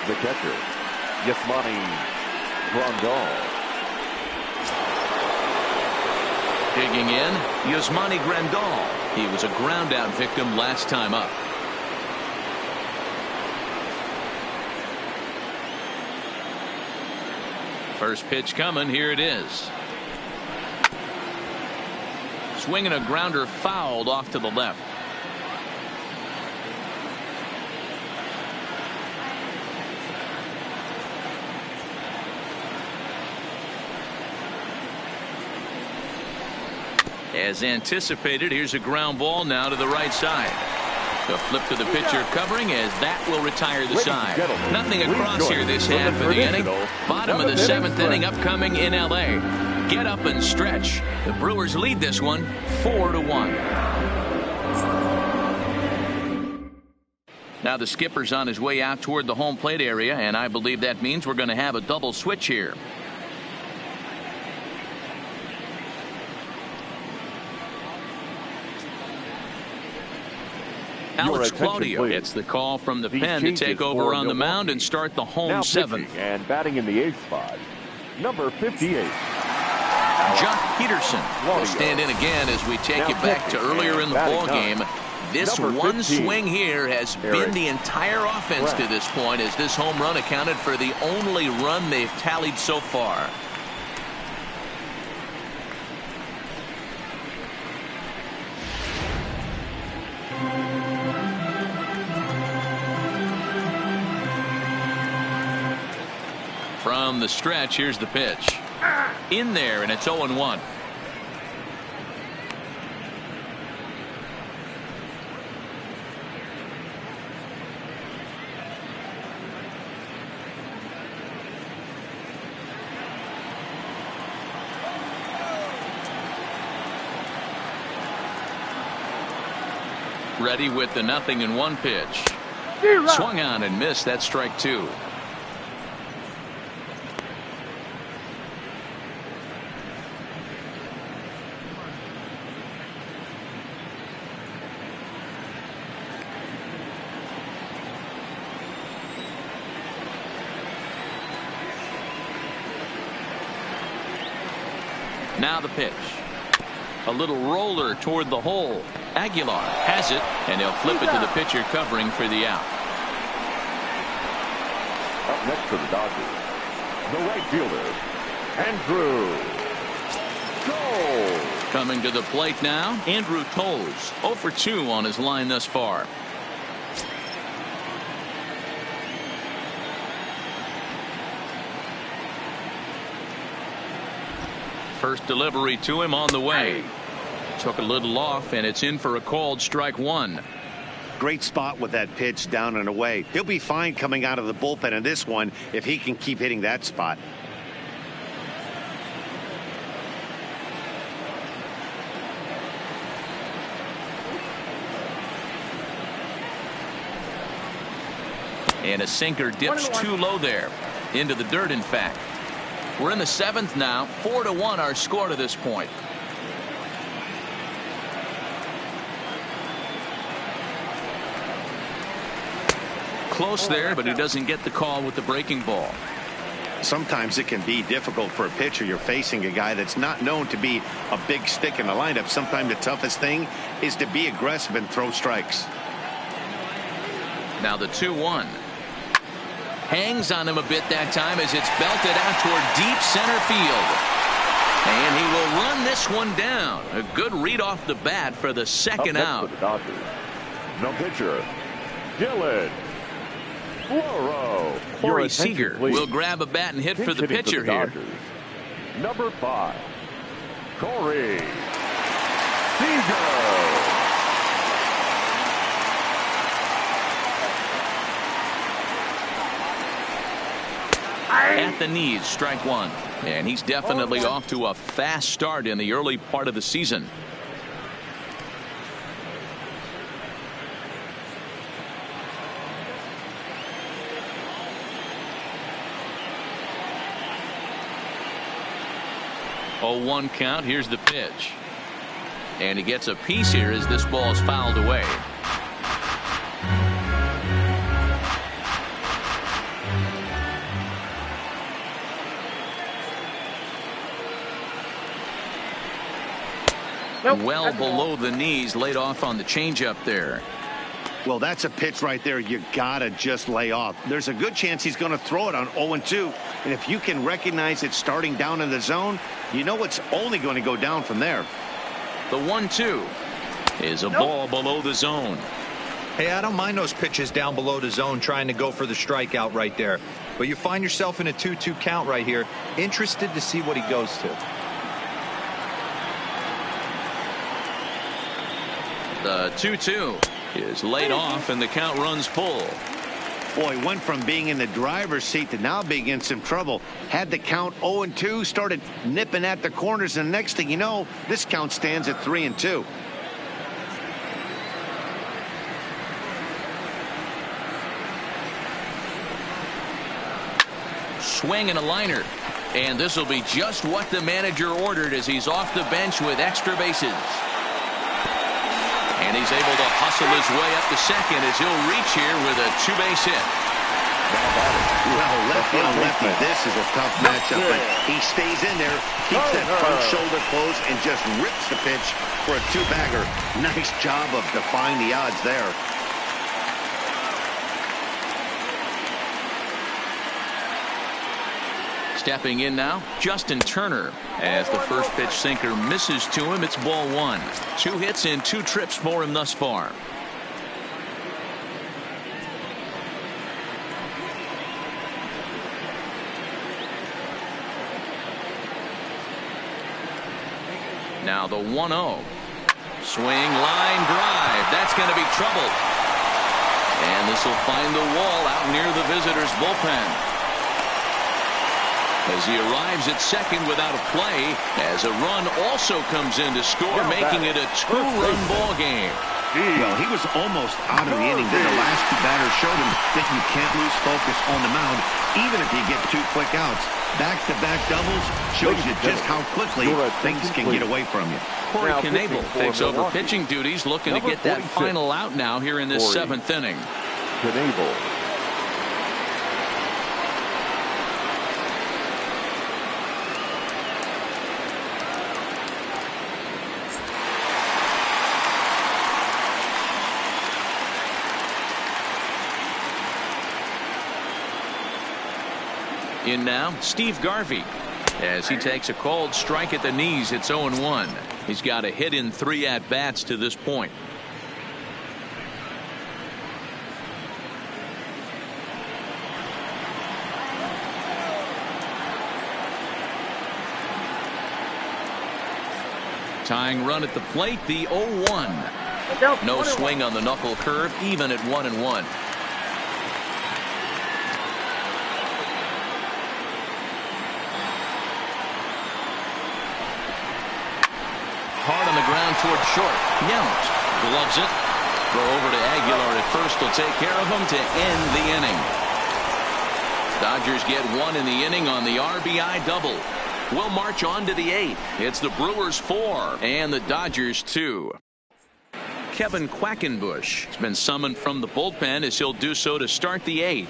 the catcher, Yasmani Grandal.
Digging in, Yasmani Grandal. He was a ground out victim last time up. First pitch coming. Here it is. Swinging a grounder fouled off to the left. As anticipated, here's a ground ball now to the right side. The flip to the pitcher covering as that will retire the side. Nothing across here this half of the inning. Bottom of the 7th inning upcoming in L.A. Get up and stretch. The Brewers lead this one 4-1. Now the skipper's on his way out toward the home plate area, and I believe that means we're going to have a double switch here. Alex Claudio gets the call from the pen to take over on the mound and start the home 7th.
And batting in the 8th spot, number 58.
Jock Peterson will stand in again as we take you back to earlier in the ball game. This one swing here has been the entire offense to this point, as this home run accounted for the only run they've tallied so far. From the stretch, here's the pitch. In there, and it's 0-1. Ready with the 0-1 pitch. Swung on and missed. That's strike 2. Now the pitch. A little roller toward the hole. Aguilar has it, and he'll flip it to the pitcher covering for the out.
Up next for the Dodgers, the right fielder, Andrew Toles.
Coming to the plate now, Andrew Toles. 0 for 2 on his line thus far. First delivery to him on the way. Took a little off, and it's in for a called strike 1.
Great spot with that pitch down and away. He'll be fine coming out of the bullpen in this one if he can keep hitting that spot.
And a sinker dips too low there. Into the dirt, in fact. We're in the 7th now. 4-1 our score to this point. Close there, but he doesn't get the call with the breaking ball.
Sometimes it can be difficult for a pitcher. You're facing a guy that's not known to be a big stick in the lineup. Sometimes the toughest thing is to be aggressive and throw strikes.
Now the 2-1. Hangs on him a bit that time as it's belted out toward deep center field. And he will run this one down. A good read off the bat for the second out.
For the Dodgers, no pitcher, Dylan Floro.
Corey Seager will grab a bat and hit for the pitcher here.
Number 5, Corey Seager.
At the knees, strike one. And he's definitely off to a fast start in the early part of the season. Oh, 1 count. Here's the pitch. And he gets a piece here as this ball is fouled away. Well below the knees, laid off on the changeup there.
Well, that's a pitch right there you gotta just lay off. There's a good chance he's going to throw it on 0-2. And if you can recognize it starting down in the zone, you know it's only going to go down from there.
The 1-2 is a ball below the zone.
Hey, I don't mind those pitches down below the zone trying to go for the strikeout right there. But you find yourself in a 2-2 count right here. Interested to see what he goes to.
The 2-2 is laid off and the count runs full.
Boy, went from being in the driver's seat to now being in some trouble. Had the count 0-2, started nipping at the corners, and the next thing you know, this count stands at 3-2.
Swing and a liner. And this will be just what the manager ordered as he's off the bench with extra bases. And he's able to hustle his way up to second as he'll reach here with a 2-base hit.
Well, lefty on lefty, this is a tough matchup, but he stays in there, keeps that front shoulder close, and just rips the pitch for a 2-bagger. Nice job of defying the odds there.
Stepping in now, Justin Turner. As the first pitch sinker misses to him, it's ball 1. 2 hits and 2 trips for him thus far. Now the 1-0. Swing, line drive. That's going to be trouble. And this will find the wall out near the visitors' bullpen. As he arrives at second without a play, as a run also comes in to score, making it a 2-run ball game.
Well, he was almost out of the inning. Then the last 2 batters showed him that you can't lose focus on the mound, even if you get 2 quick outs. Back-to-back doubles shows you just how quickly things can get away from you.
Corey Knebel takes over pitching duties, looking to get that
46.
final out now here in this 7th inning.
Knebel.
In now, Steve Garvey. As he takes a called strike at the knees, it's 0-1. He's got a hit in 3 at-bats to this point. Tying run at the plate, the 0-1. No swing on the knuckle curve, even at 1-1. Hard on the ground toward short. Yount gloves it. Throw over to Aguilar at first will take care of him to end the inning. Dodgers get 1 in the inning on the RBI double. We'll march on to the 8th. It's the Brewers 4 and the Dodgers 2. Kevin Quackenbush has been summoned from the bullpen as he'll do so to start the 8th.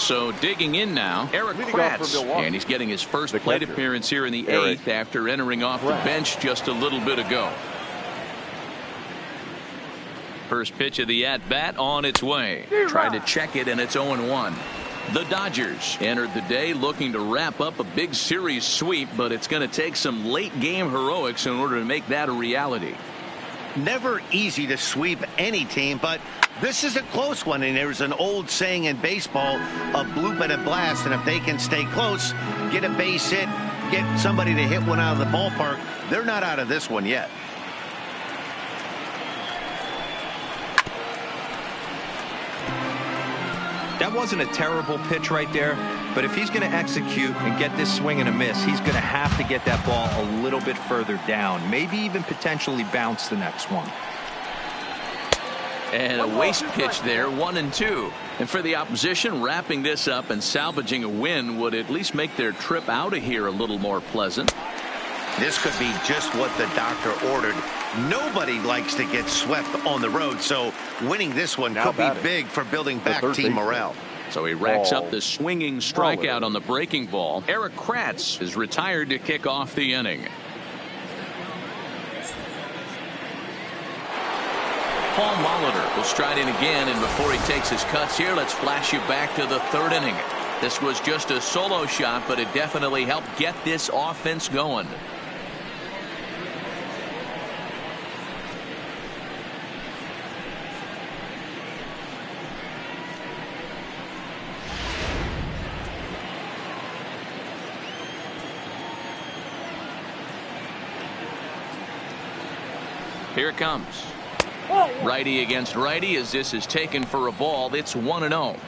So digging in now, Eric Kratz, and he's getting his first plate appearance here in the 8th after entering off the bench just a little bit ago. First pitch of the at-bat on its way. Tried to check it, and it's 0-1. The Dodgers entered the day looking to wrap up a big series sweep, but it's going to take some late-game heroics in order to make that a reality.
Never easy to sweep any team, but this is a close one, and there's an old saying in baseball, a bloop and a blast, and if they can stay close, get a base hit, get somebody to hit one out of the ballpark, they're not out of this one yet.
That wasn't a terrible pitch right there, but if he's going to execute and get this swing and a miss, he's going to have to get that ball a little bit further down, maybe even potentially bounce the next one.
And a waste pitch there, 1-2. And for the opposition, wrapping this up and salvaging a win would at least make their trip out of here a little more pleasant.
This could be just what the doctor ordered. Nobody likes to get swept on the road, so winning this one could be big for building back team morale.
So he racks up the swinging strikeout on the breaking ball. Eric Kratz is retired to kick off the inning. Paul Molitor will stride in again, and before he takes his cuts here, let's flash you back to the 3rd inning. This was just a solo shot, but it definitely helped get this offense going. Here it comes. Righty against righty as this is taken for a ball. It's 1-0.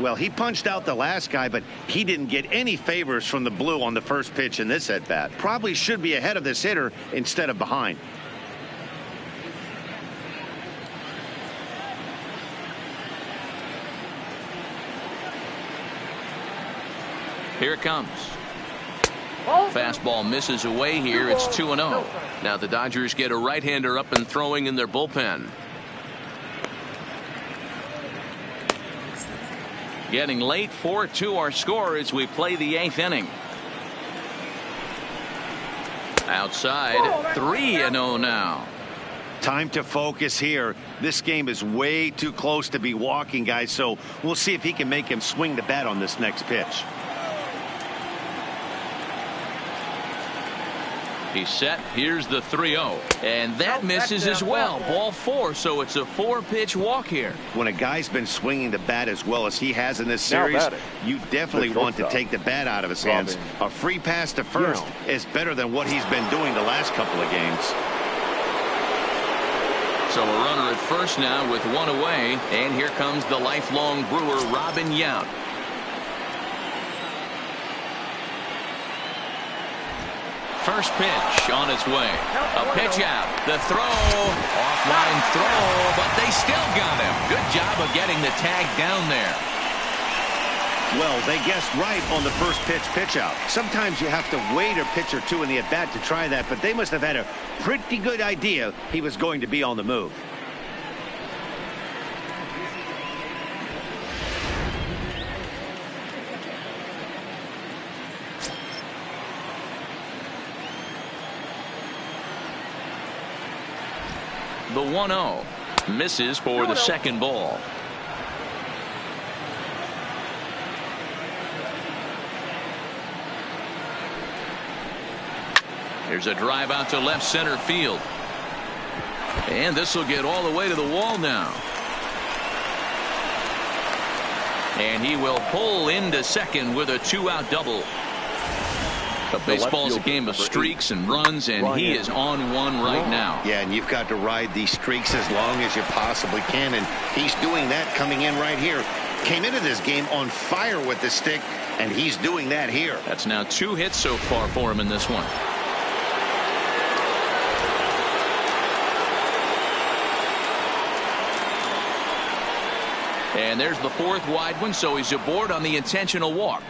Well, he punched out the last guy, but he didn't get any favors from the blue on the first pitch in this at-bat. Probably should be ahead of this hitter instead of behind.
Here it comes. Fastball misses away here. It's 2-0. Now the Dodgers get a right-hander up and throwing in their bullpen. Getting late, 4-2 our score as we play the 8th inning. Outside, 3-0 now.
Time to focus here. This game is way too close to be walking, guys, so we'll see if he can make him swing the bat on this next pitch.
He's set. Here's the 3-0. And that misses as well. Ball 4, so it's a 4-pitch walk here.
When a guy's been swinging the bat as well as he has in this series, you definitely want to take the bat out of his hands. A free pass to first is better than what he's been doing the last couple of games.
So a runner at first now with 1 away. And here comes the lifelong Brewer, Robin Yount. First pitch on its way. A pitch out. The throw. Offline throw, but they still got him. Good job of getting the tag down there.
Well, they guessed right on the first pitch out. Sometimes you have to wait a pitch or two in the at-bat to try that, but they must have had a pretty good idea he was going to be on the move.
The 1-0 misses for the second ball. There's a drive out to left center field. And this will get all the way to the wall now. And he will pull into second with a 2-out double. But baseball's a game of streaks and runs, and he is on one right now.
Yeah, and you've got to ride these streaks as long as you possibly can, and he's doing that coming in right here. Came into this game on fire with the stick, and he's doing that here.
That's now 2 hits so far for him in this one. And there's the 4th wide one, so he's aboard on the intentional walk.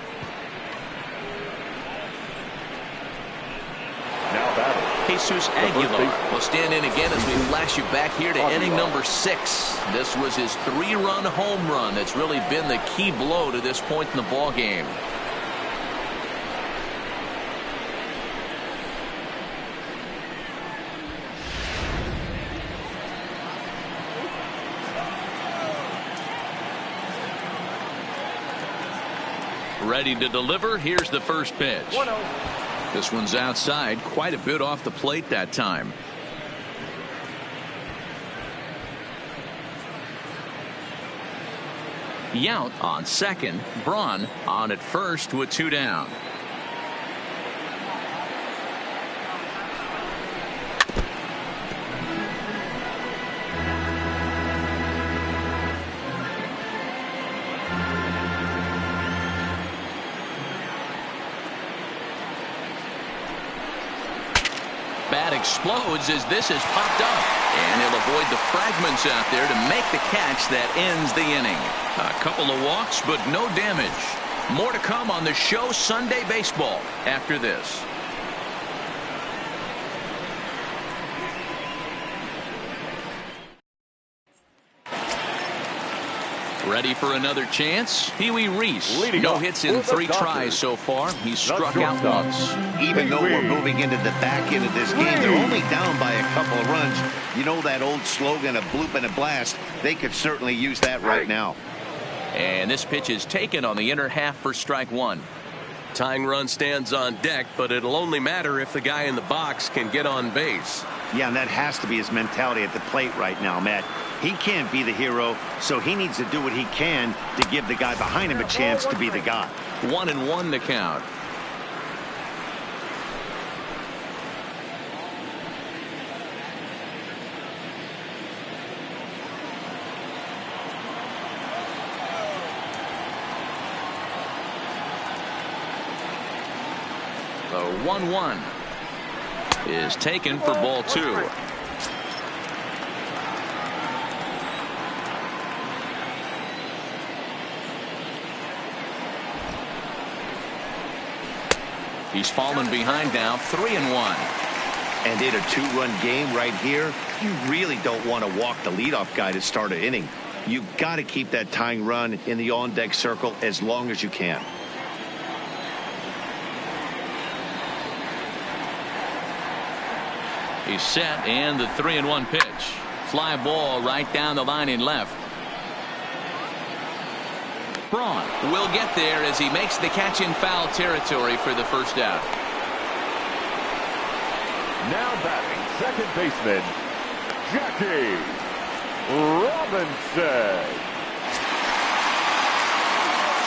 Now batting,
Jesus Aguilar will stand in again as we flash you back here to inning number 6. This was his 3-run home run that's really been the key blow to this point in the ball game. Ready to deliver. Here's the first pitch. 1-0. This one's outside, quite a bit off the plate that time. Yount on second. Braun on at first with 2 down. Bat explodes as this is popped up, and he'll avoid the fragments out there to make the catch that ends the inning. A couple of walks, but no damage. More to come on the show Sunday Baseball after this. Ready for another chance? Pee Wee Reese. No hits in 3 tries so far. He's struck out once.
Even though we're moving into the back end of this game, they're only down by a couple of runs. You know that old slogan of bloop and a blast? They could certainly use that right now.
And this pitch is taken on the inner half for strike 1.
Tying run stands on deck, but it'll only matter if the guy in the box can get on base.
Yeah, and that has to be his mentality at the plate right now, Matt. He can't be the hero, so he needs to do what he can to give the guy behind him a chance to be the guy.
1-1 the count. The 1-1 is taken for ball 2. He's fallen behind now, 3-1.
And in a 2-run game right here, you really don't want to walk the leadoff guy to start an inning. You've got to keep that tying run in the on-deck circle as long as you can.
He's set, and the 3-1 pitch. Fly ball right down the line in left. Braun will get there as he makes the catch in foul territory for the first out.
Now batting second baseman, Jackie Robinson.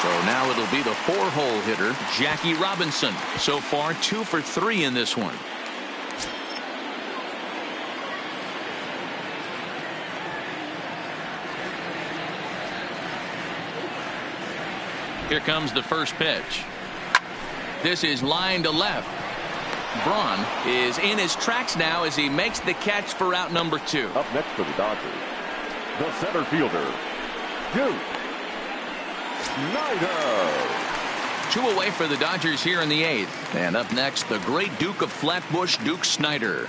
So now it'll be the 4-hole hitter, Jackie Robinson. So far, 2 for 3 in this one. Here comes the first pitch. This is line to left. Braun is in his tracks now as he makes the catch for out number 2.
Up next for the Dodgers, the center fielder, Duke Snider.
2 away for the Dodgers here in the 8th. And up next, the great Duke of Flatbush, Duke Snider.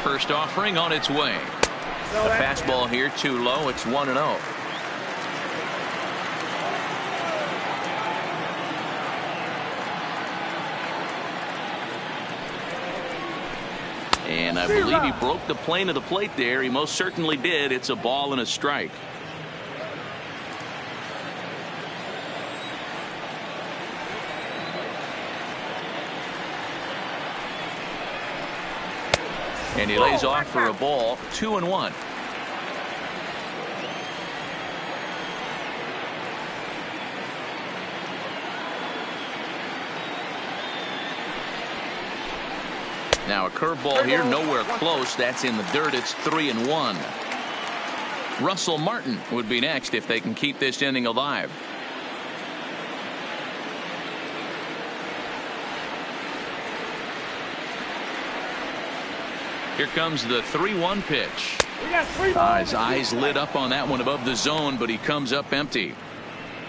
First offering on its way. The fastball here too low. It's 1-0. And I believe he broke the plane of the plate there. He most certainly did. It's a ball and a strike. And he lays off for a ball. 2-1. Now a curveball here, nowhere close. That's in the dirt. It's 3-1. Russell Martin would be next if they can keep this inning alive. Here comes the 3-1 pitch. His eyes lit up on that one above the zone, but he comes up empty.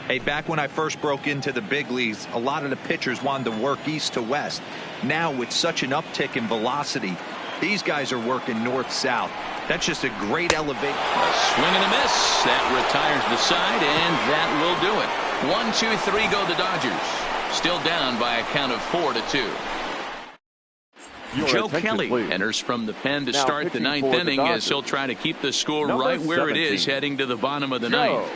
Hey, back when I first broke into the big leagues, a lot of the pitchers wanted to work east to west. Now, with such an uptick in velocity, these guys are working north-south. That's just a great elevation.
Swing and a miss. That retires the side, and that will do it. 1-2-3 go the Dodgers. Still down by a count of 4-2. Joe Kelly enters from the pen to start the ninth inning as he'll try to keep the score right where it is heading to the bottom of the ninth.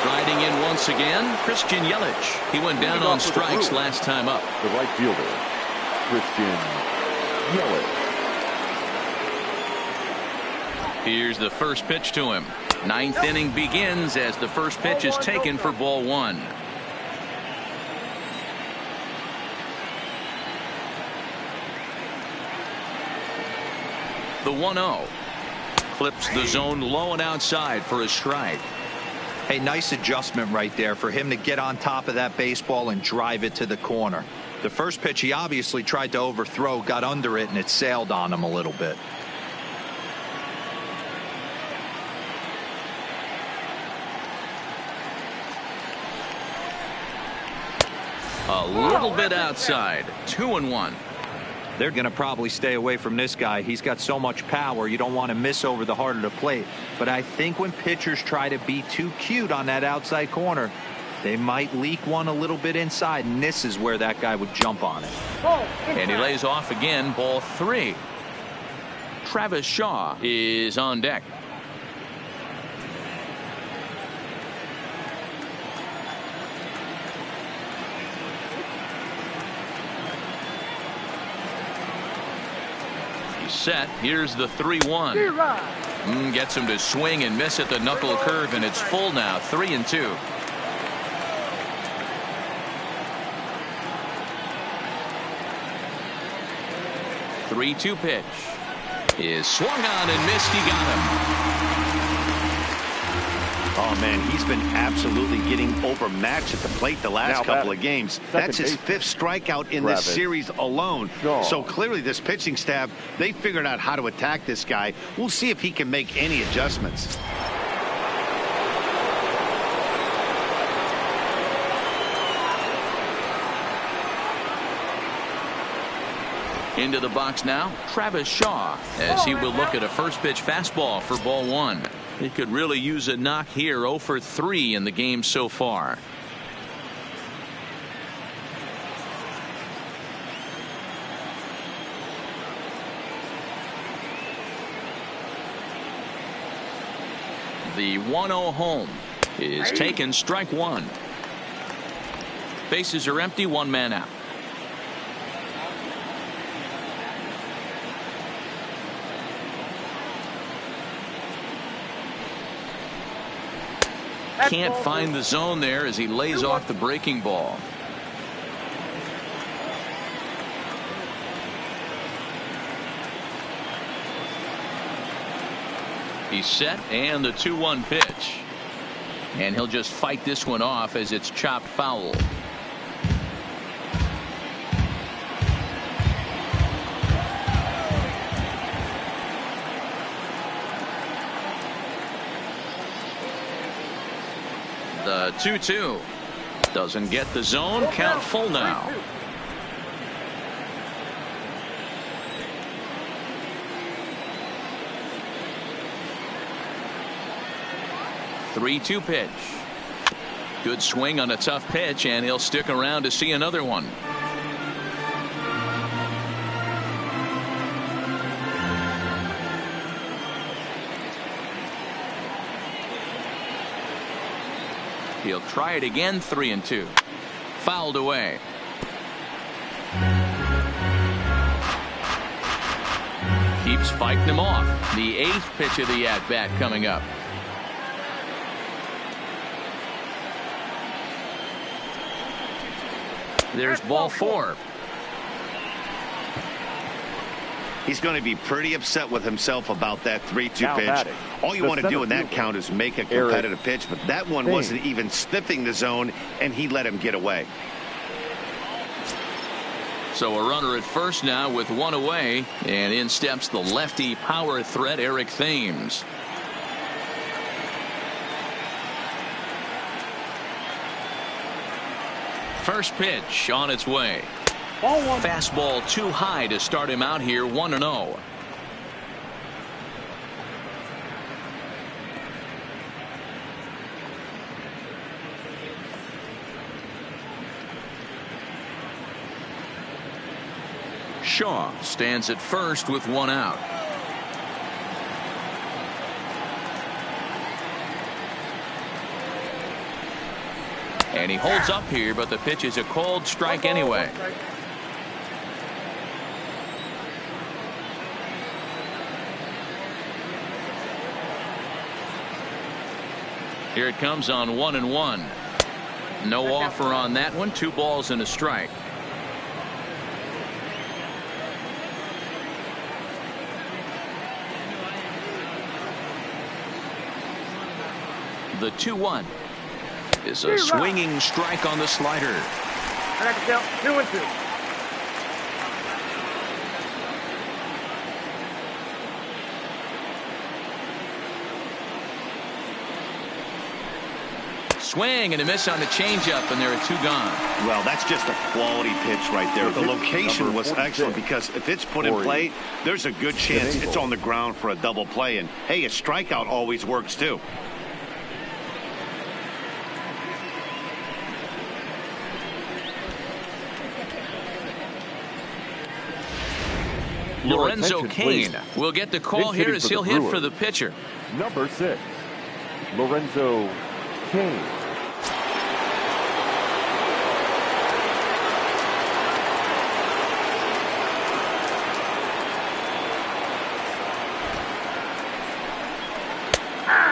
Riding in once again, Christian Yelich. He went down on strikes last time up.
The right fielder, Christian Yelich.
Here's the first pitch to him. Ninth inning begins as the first pitch is taken for ball one. The 1-0. Clips the zone low and outside for a strike.
Hey, nice adjustment right there for him to get on top of that baseball and drive it to the corner. The first pitch he obviously tried to overthrow, got under it, and it sailed on him a little bit.
A little bit outside. 2-1.
They're going to probably stay away from this guy. He's got so much power, you don't want to miss over the heart of the plate. But I think when pitchers try to be too cute on that outside corner, they might leak one a little bit inside, and this is where that guy would jump on it.
And he lays off again, ball 3. Travis Shaw is on deck. Set. Here's the 3-1. Gets him to swing and miss at the knuckle curve, and it's full now. 3-2. Three-two pitch is swung on and missed. He got him.
Oh, man, he's been absolutely getting overmatched at the plate the last couple of games. That's his 5th strikeout in this series alone. So clearly this pitching staff, they figured out how to attack this guy. We'll see if he can make any adjustments.
Into the box now, Travis Shaw, as he will look at a first pitch fastball for ball 1. He could really use a knock here. 0 for 3 in the game so far. The 1-0 home is taken. Strike 1. Bases are empty. One man out. Can't find the zone there as he lays off the breaking ball. He's set, and the 2-1 pitch. And he'll just fight this one off as it's chopped foul. The 2-2 doesn't get the zone. Count full now. Three-two pitch. Good swing on a tough pitch, and he'll stick around to see another one. He'll try it again. 3-2. Fouled away. Keeps fighting him off. The 8th pitch of the at-bat coming up. There's ball 4.
He's going to be pretty upset with himself about that 3-2 pitch. All you want to do in that count is make a competitive pitch, but that one wasn't even sniffing the zone, and he let him get away.
So a runner at first now with one away, and in steps the lefty power threat Eric Thames. First pitch on its way. Fastball too high to start him out here, 1-0. Shaw stands at first with one out. And he holds up here, but the pitch is a cold strike anyway. Here it comes on 1-1. No offer on that one. 2 balls and a strike. The 2-1 is a swinging strike on the slider.
I got to count 2-2.
Swing and a miss on the changeup, and there are 2 gone.
Well, that's just a quality pitch right there. The location was excellent because if it's put in play, there's a good chance it's on the ground for a double play. And, hey, a strikeout always works, too.
Lorenzo Cain will get the call here as he'll hit for the pitcher.
Number 6, Lorenzo Cain.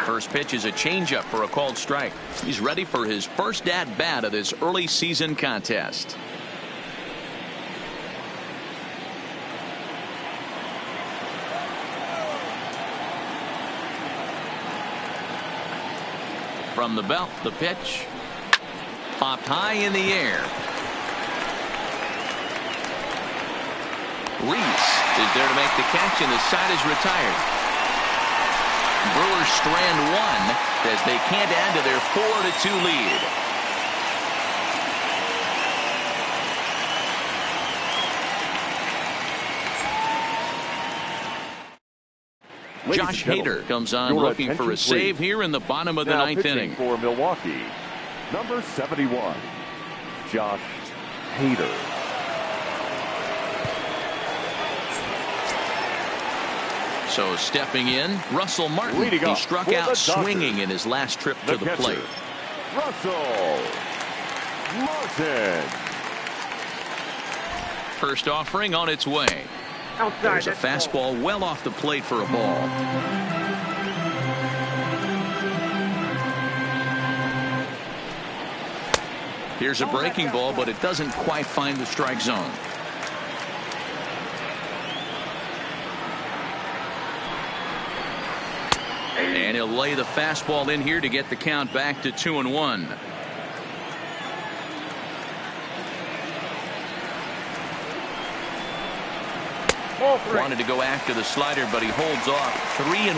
First pitch is a changeup for a called strike. He's ready for his first at-bat of this early season contest. From the belt, the pitch popped high in the air. Reese is there to make the catch, and the side is retired. Brewers strand one as they can't add to their 4-2 lead. Josh Hader comes on looking for a save here in the bottom of the 9th inning.
For Milwaukee, number 71, Josh Hader.
So stepping in, Russell Martin. He struck out swinging in his last trip to the plate.
Russell Martin.
First offering on its way. There's a fastball well off the plate for a ball. Here's a breaking ball, but it doesn't quite find the strike zone. And he'll lay the fastball in here to get the count back to 2-1. Wanted to go after the slider, but he holds off. 3-1.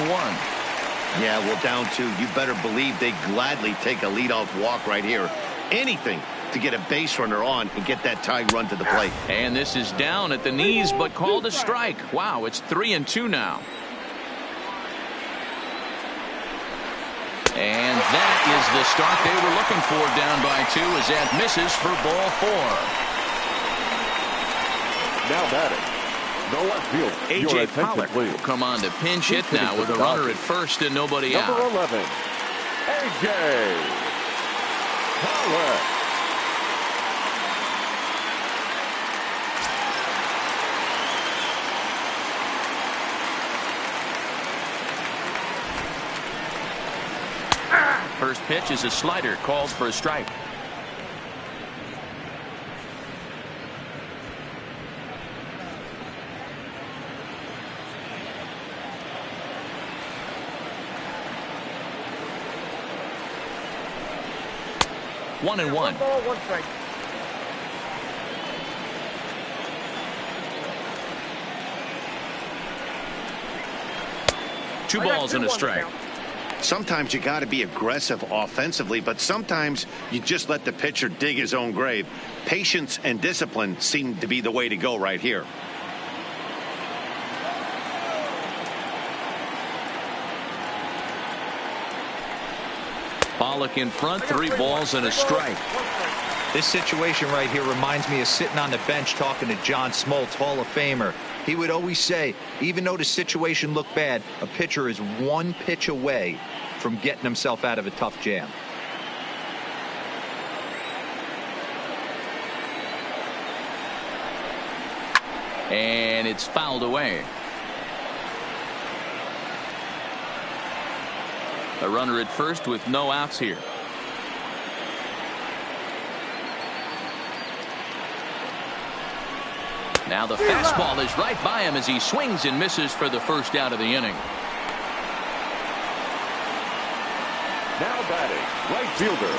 Yeah, well, down 2. You better believe they gladly take a leadoff walk right here. Anything to get a base runner on and get that tying run to the plate.
And this is down at the knees, but called a strike. Wow, it's 3-2 now. And that is the start they were looking for, down by 2, as that misses for ball 4.
Now batting, the left field.
A.J. Pollock will come on to pinch hit now with a runner at first and nobody out.
Number 11, A.J. Pollock.
First pitch is a slider called for a strike. One and one.
1 ball, 1 strike.
2 balls and a strike.
Sometimes you got to be aggressive offensively, but sometimes you just let the pitcher dig his own grave. Patience and discipline seem to be the way to go right here.
Pollock in front, 3 balls and a strike.
This situation right here reminds me of sitting on the bench talking to John Smoltz, Hall of Famer. He would always say, even though the situation looked bad, a pitcher is 1 pitch away from getting himself out of a tough jam.
And it's fouled away. A runner at first with no outs here. Now the fastball is right by him as he swings and misses for the first out of the inning.
Now batting, right fielder,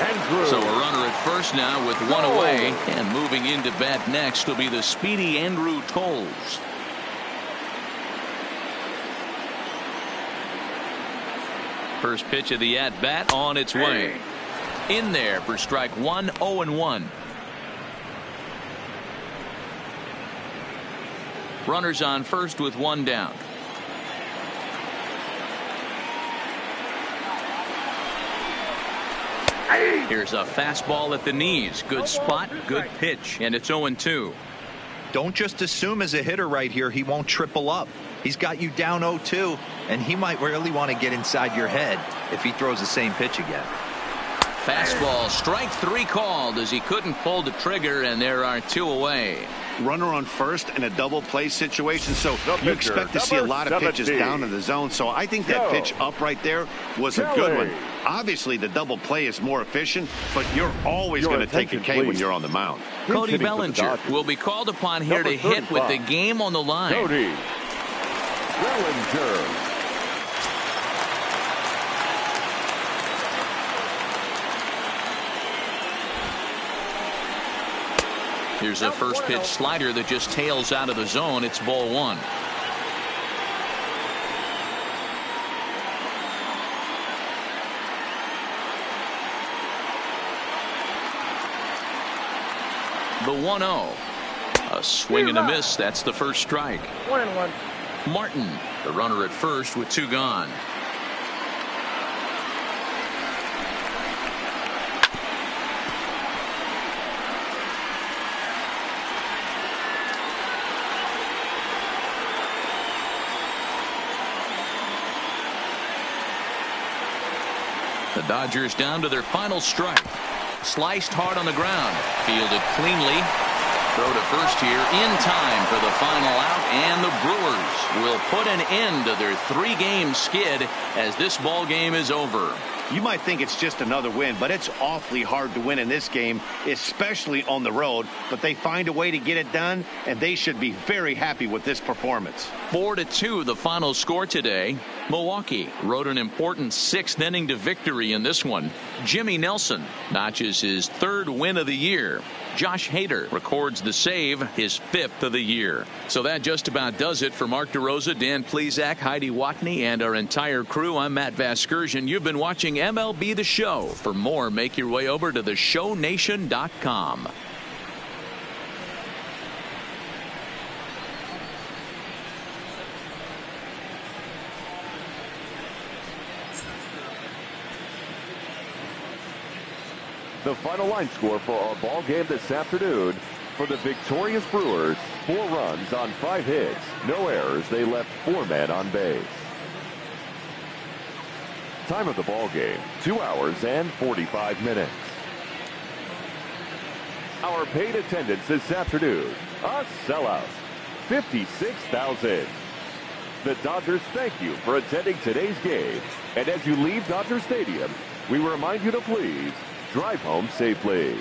Andrew.
So a runner at first now with 1 away, and moving into bat next will be the speedy Andrew Tolles. First pitch of the at-bat on its way. In there for strike 1, 0-1. Runners on first with 1 down. Here's a fastball at the knees. Good spot, good pitch, and it's 0-2.
Don't just assume as a hitter right here he won't triple up. He's got you down 0-2, and he might really want to get inside your head if he throws the same pitch again.
Fastball, strike 3 called as he couldn't pull the trigger, and there are 2 away.
Runner on first in a double play situation, so you expect to see a lot of pitches down in the zone. So I think that pitch up right there was a good one. Obviously the double play is more efficient, but you're always going to take a K when you're on the mound.
Cody Bellinger will be called upon here to hit with the game on the line.
Cody Bellinger.
Here's a first pitch slider that just tails out of the zone. It's ball 1. The 1-0. A swing and a miss. That's the first strike.
1-1.
Martin, the runner at first with 2 gone. The Dodgers down to their final strike. Sliced hard on the ground. Fielded cleanly. Throw to first here in time for the final out, and the Brewers will put an end to their 3-game skid as this ball game is over.
You might think it's just another win, but it's awfully hard to win in this game, especially on the road. But they find a way to get it done, and they should be very happy with this performance.
4-2 the final score today. Milwaukee rode an important 6th inning to victory in this one. Jimmy Nelson notches his 3rd win of the year. Josh Hader records the save, his 5th of the year. So that just about does it for Mark DeRosa, Dan Plesac, Heidi Watney, and our entire crew. I'm Matt Vasgersian. You've been watching MLB The Show. For more, make your way over to theshownation.com.
The final line score for our ball game this afternoon: for the victorious Brewers, 4 runs on 5 hits, no errors. They left 4 men on base. Time of the ball game, 2 hours and 45 minutes. Our paid attendance this afternoon, a sellout, 56,000. The Dodgers thank you for attending today's game, and as you leave Dodger Stadium, we remind you to please drive home safely.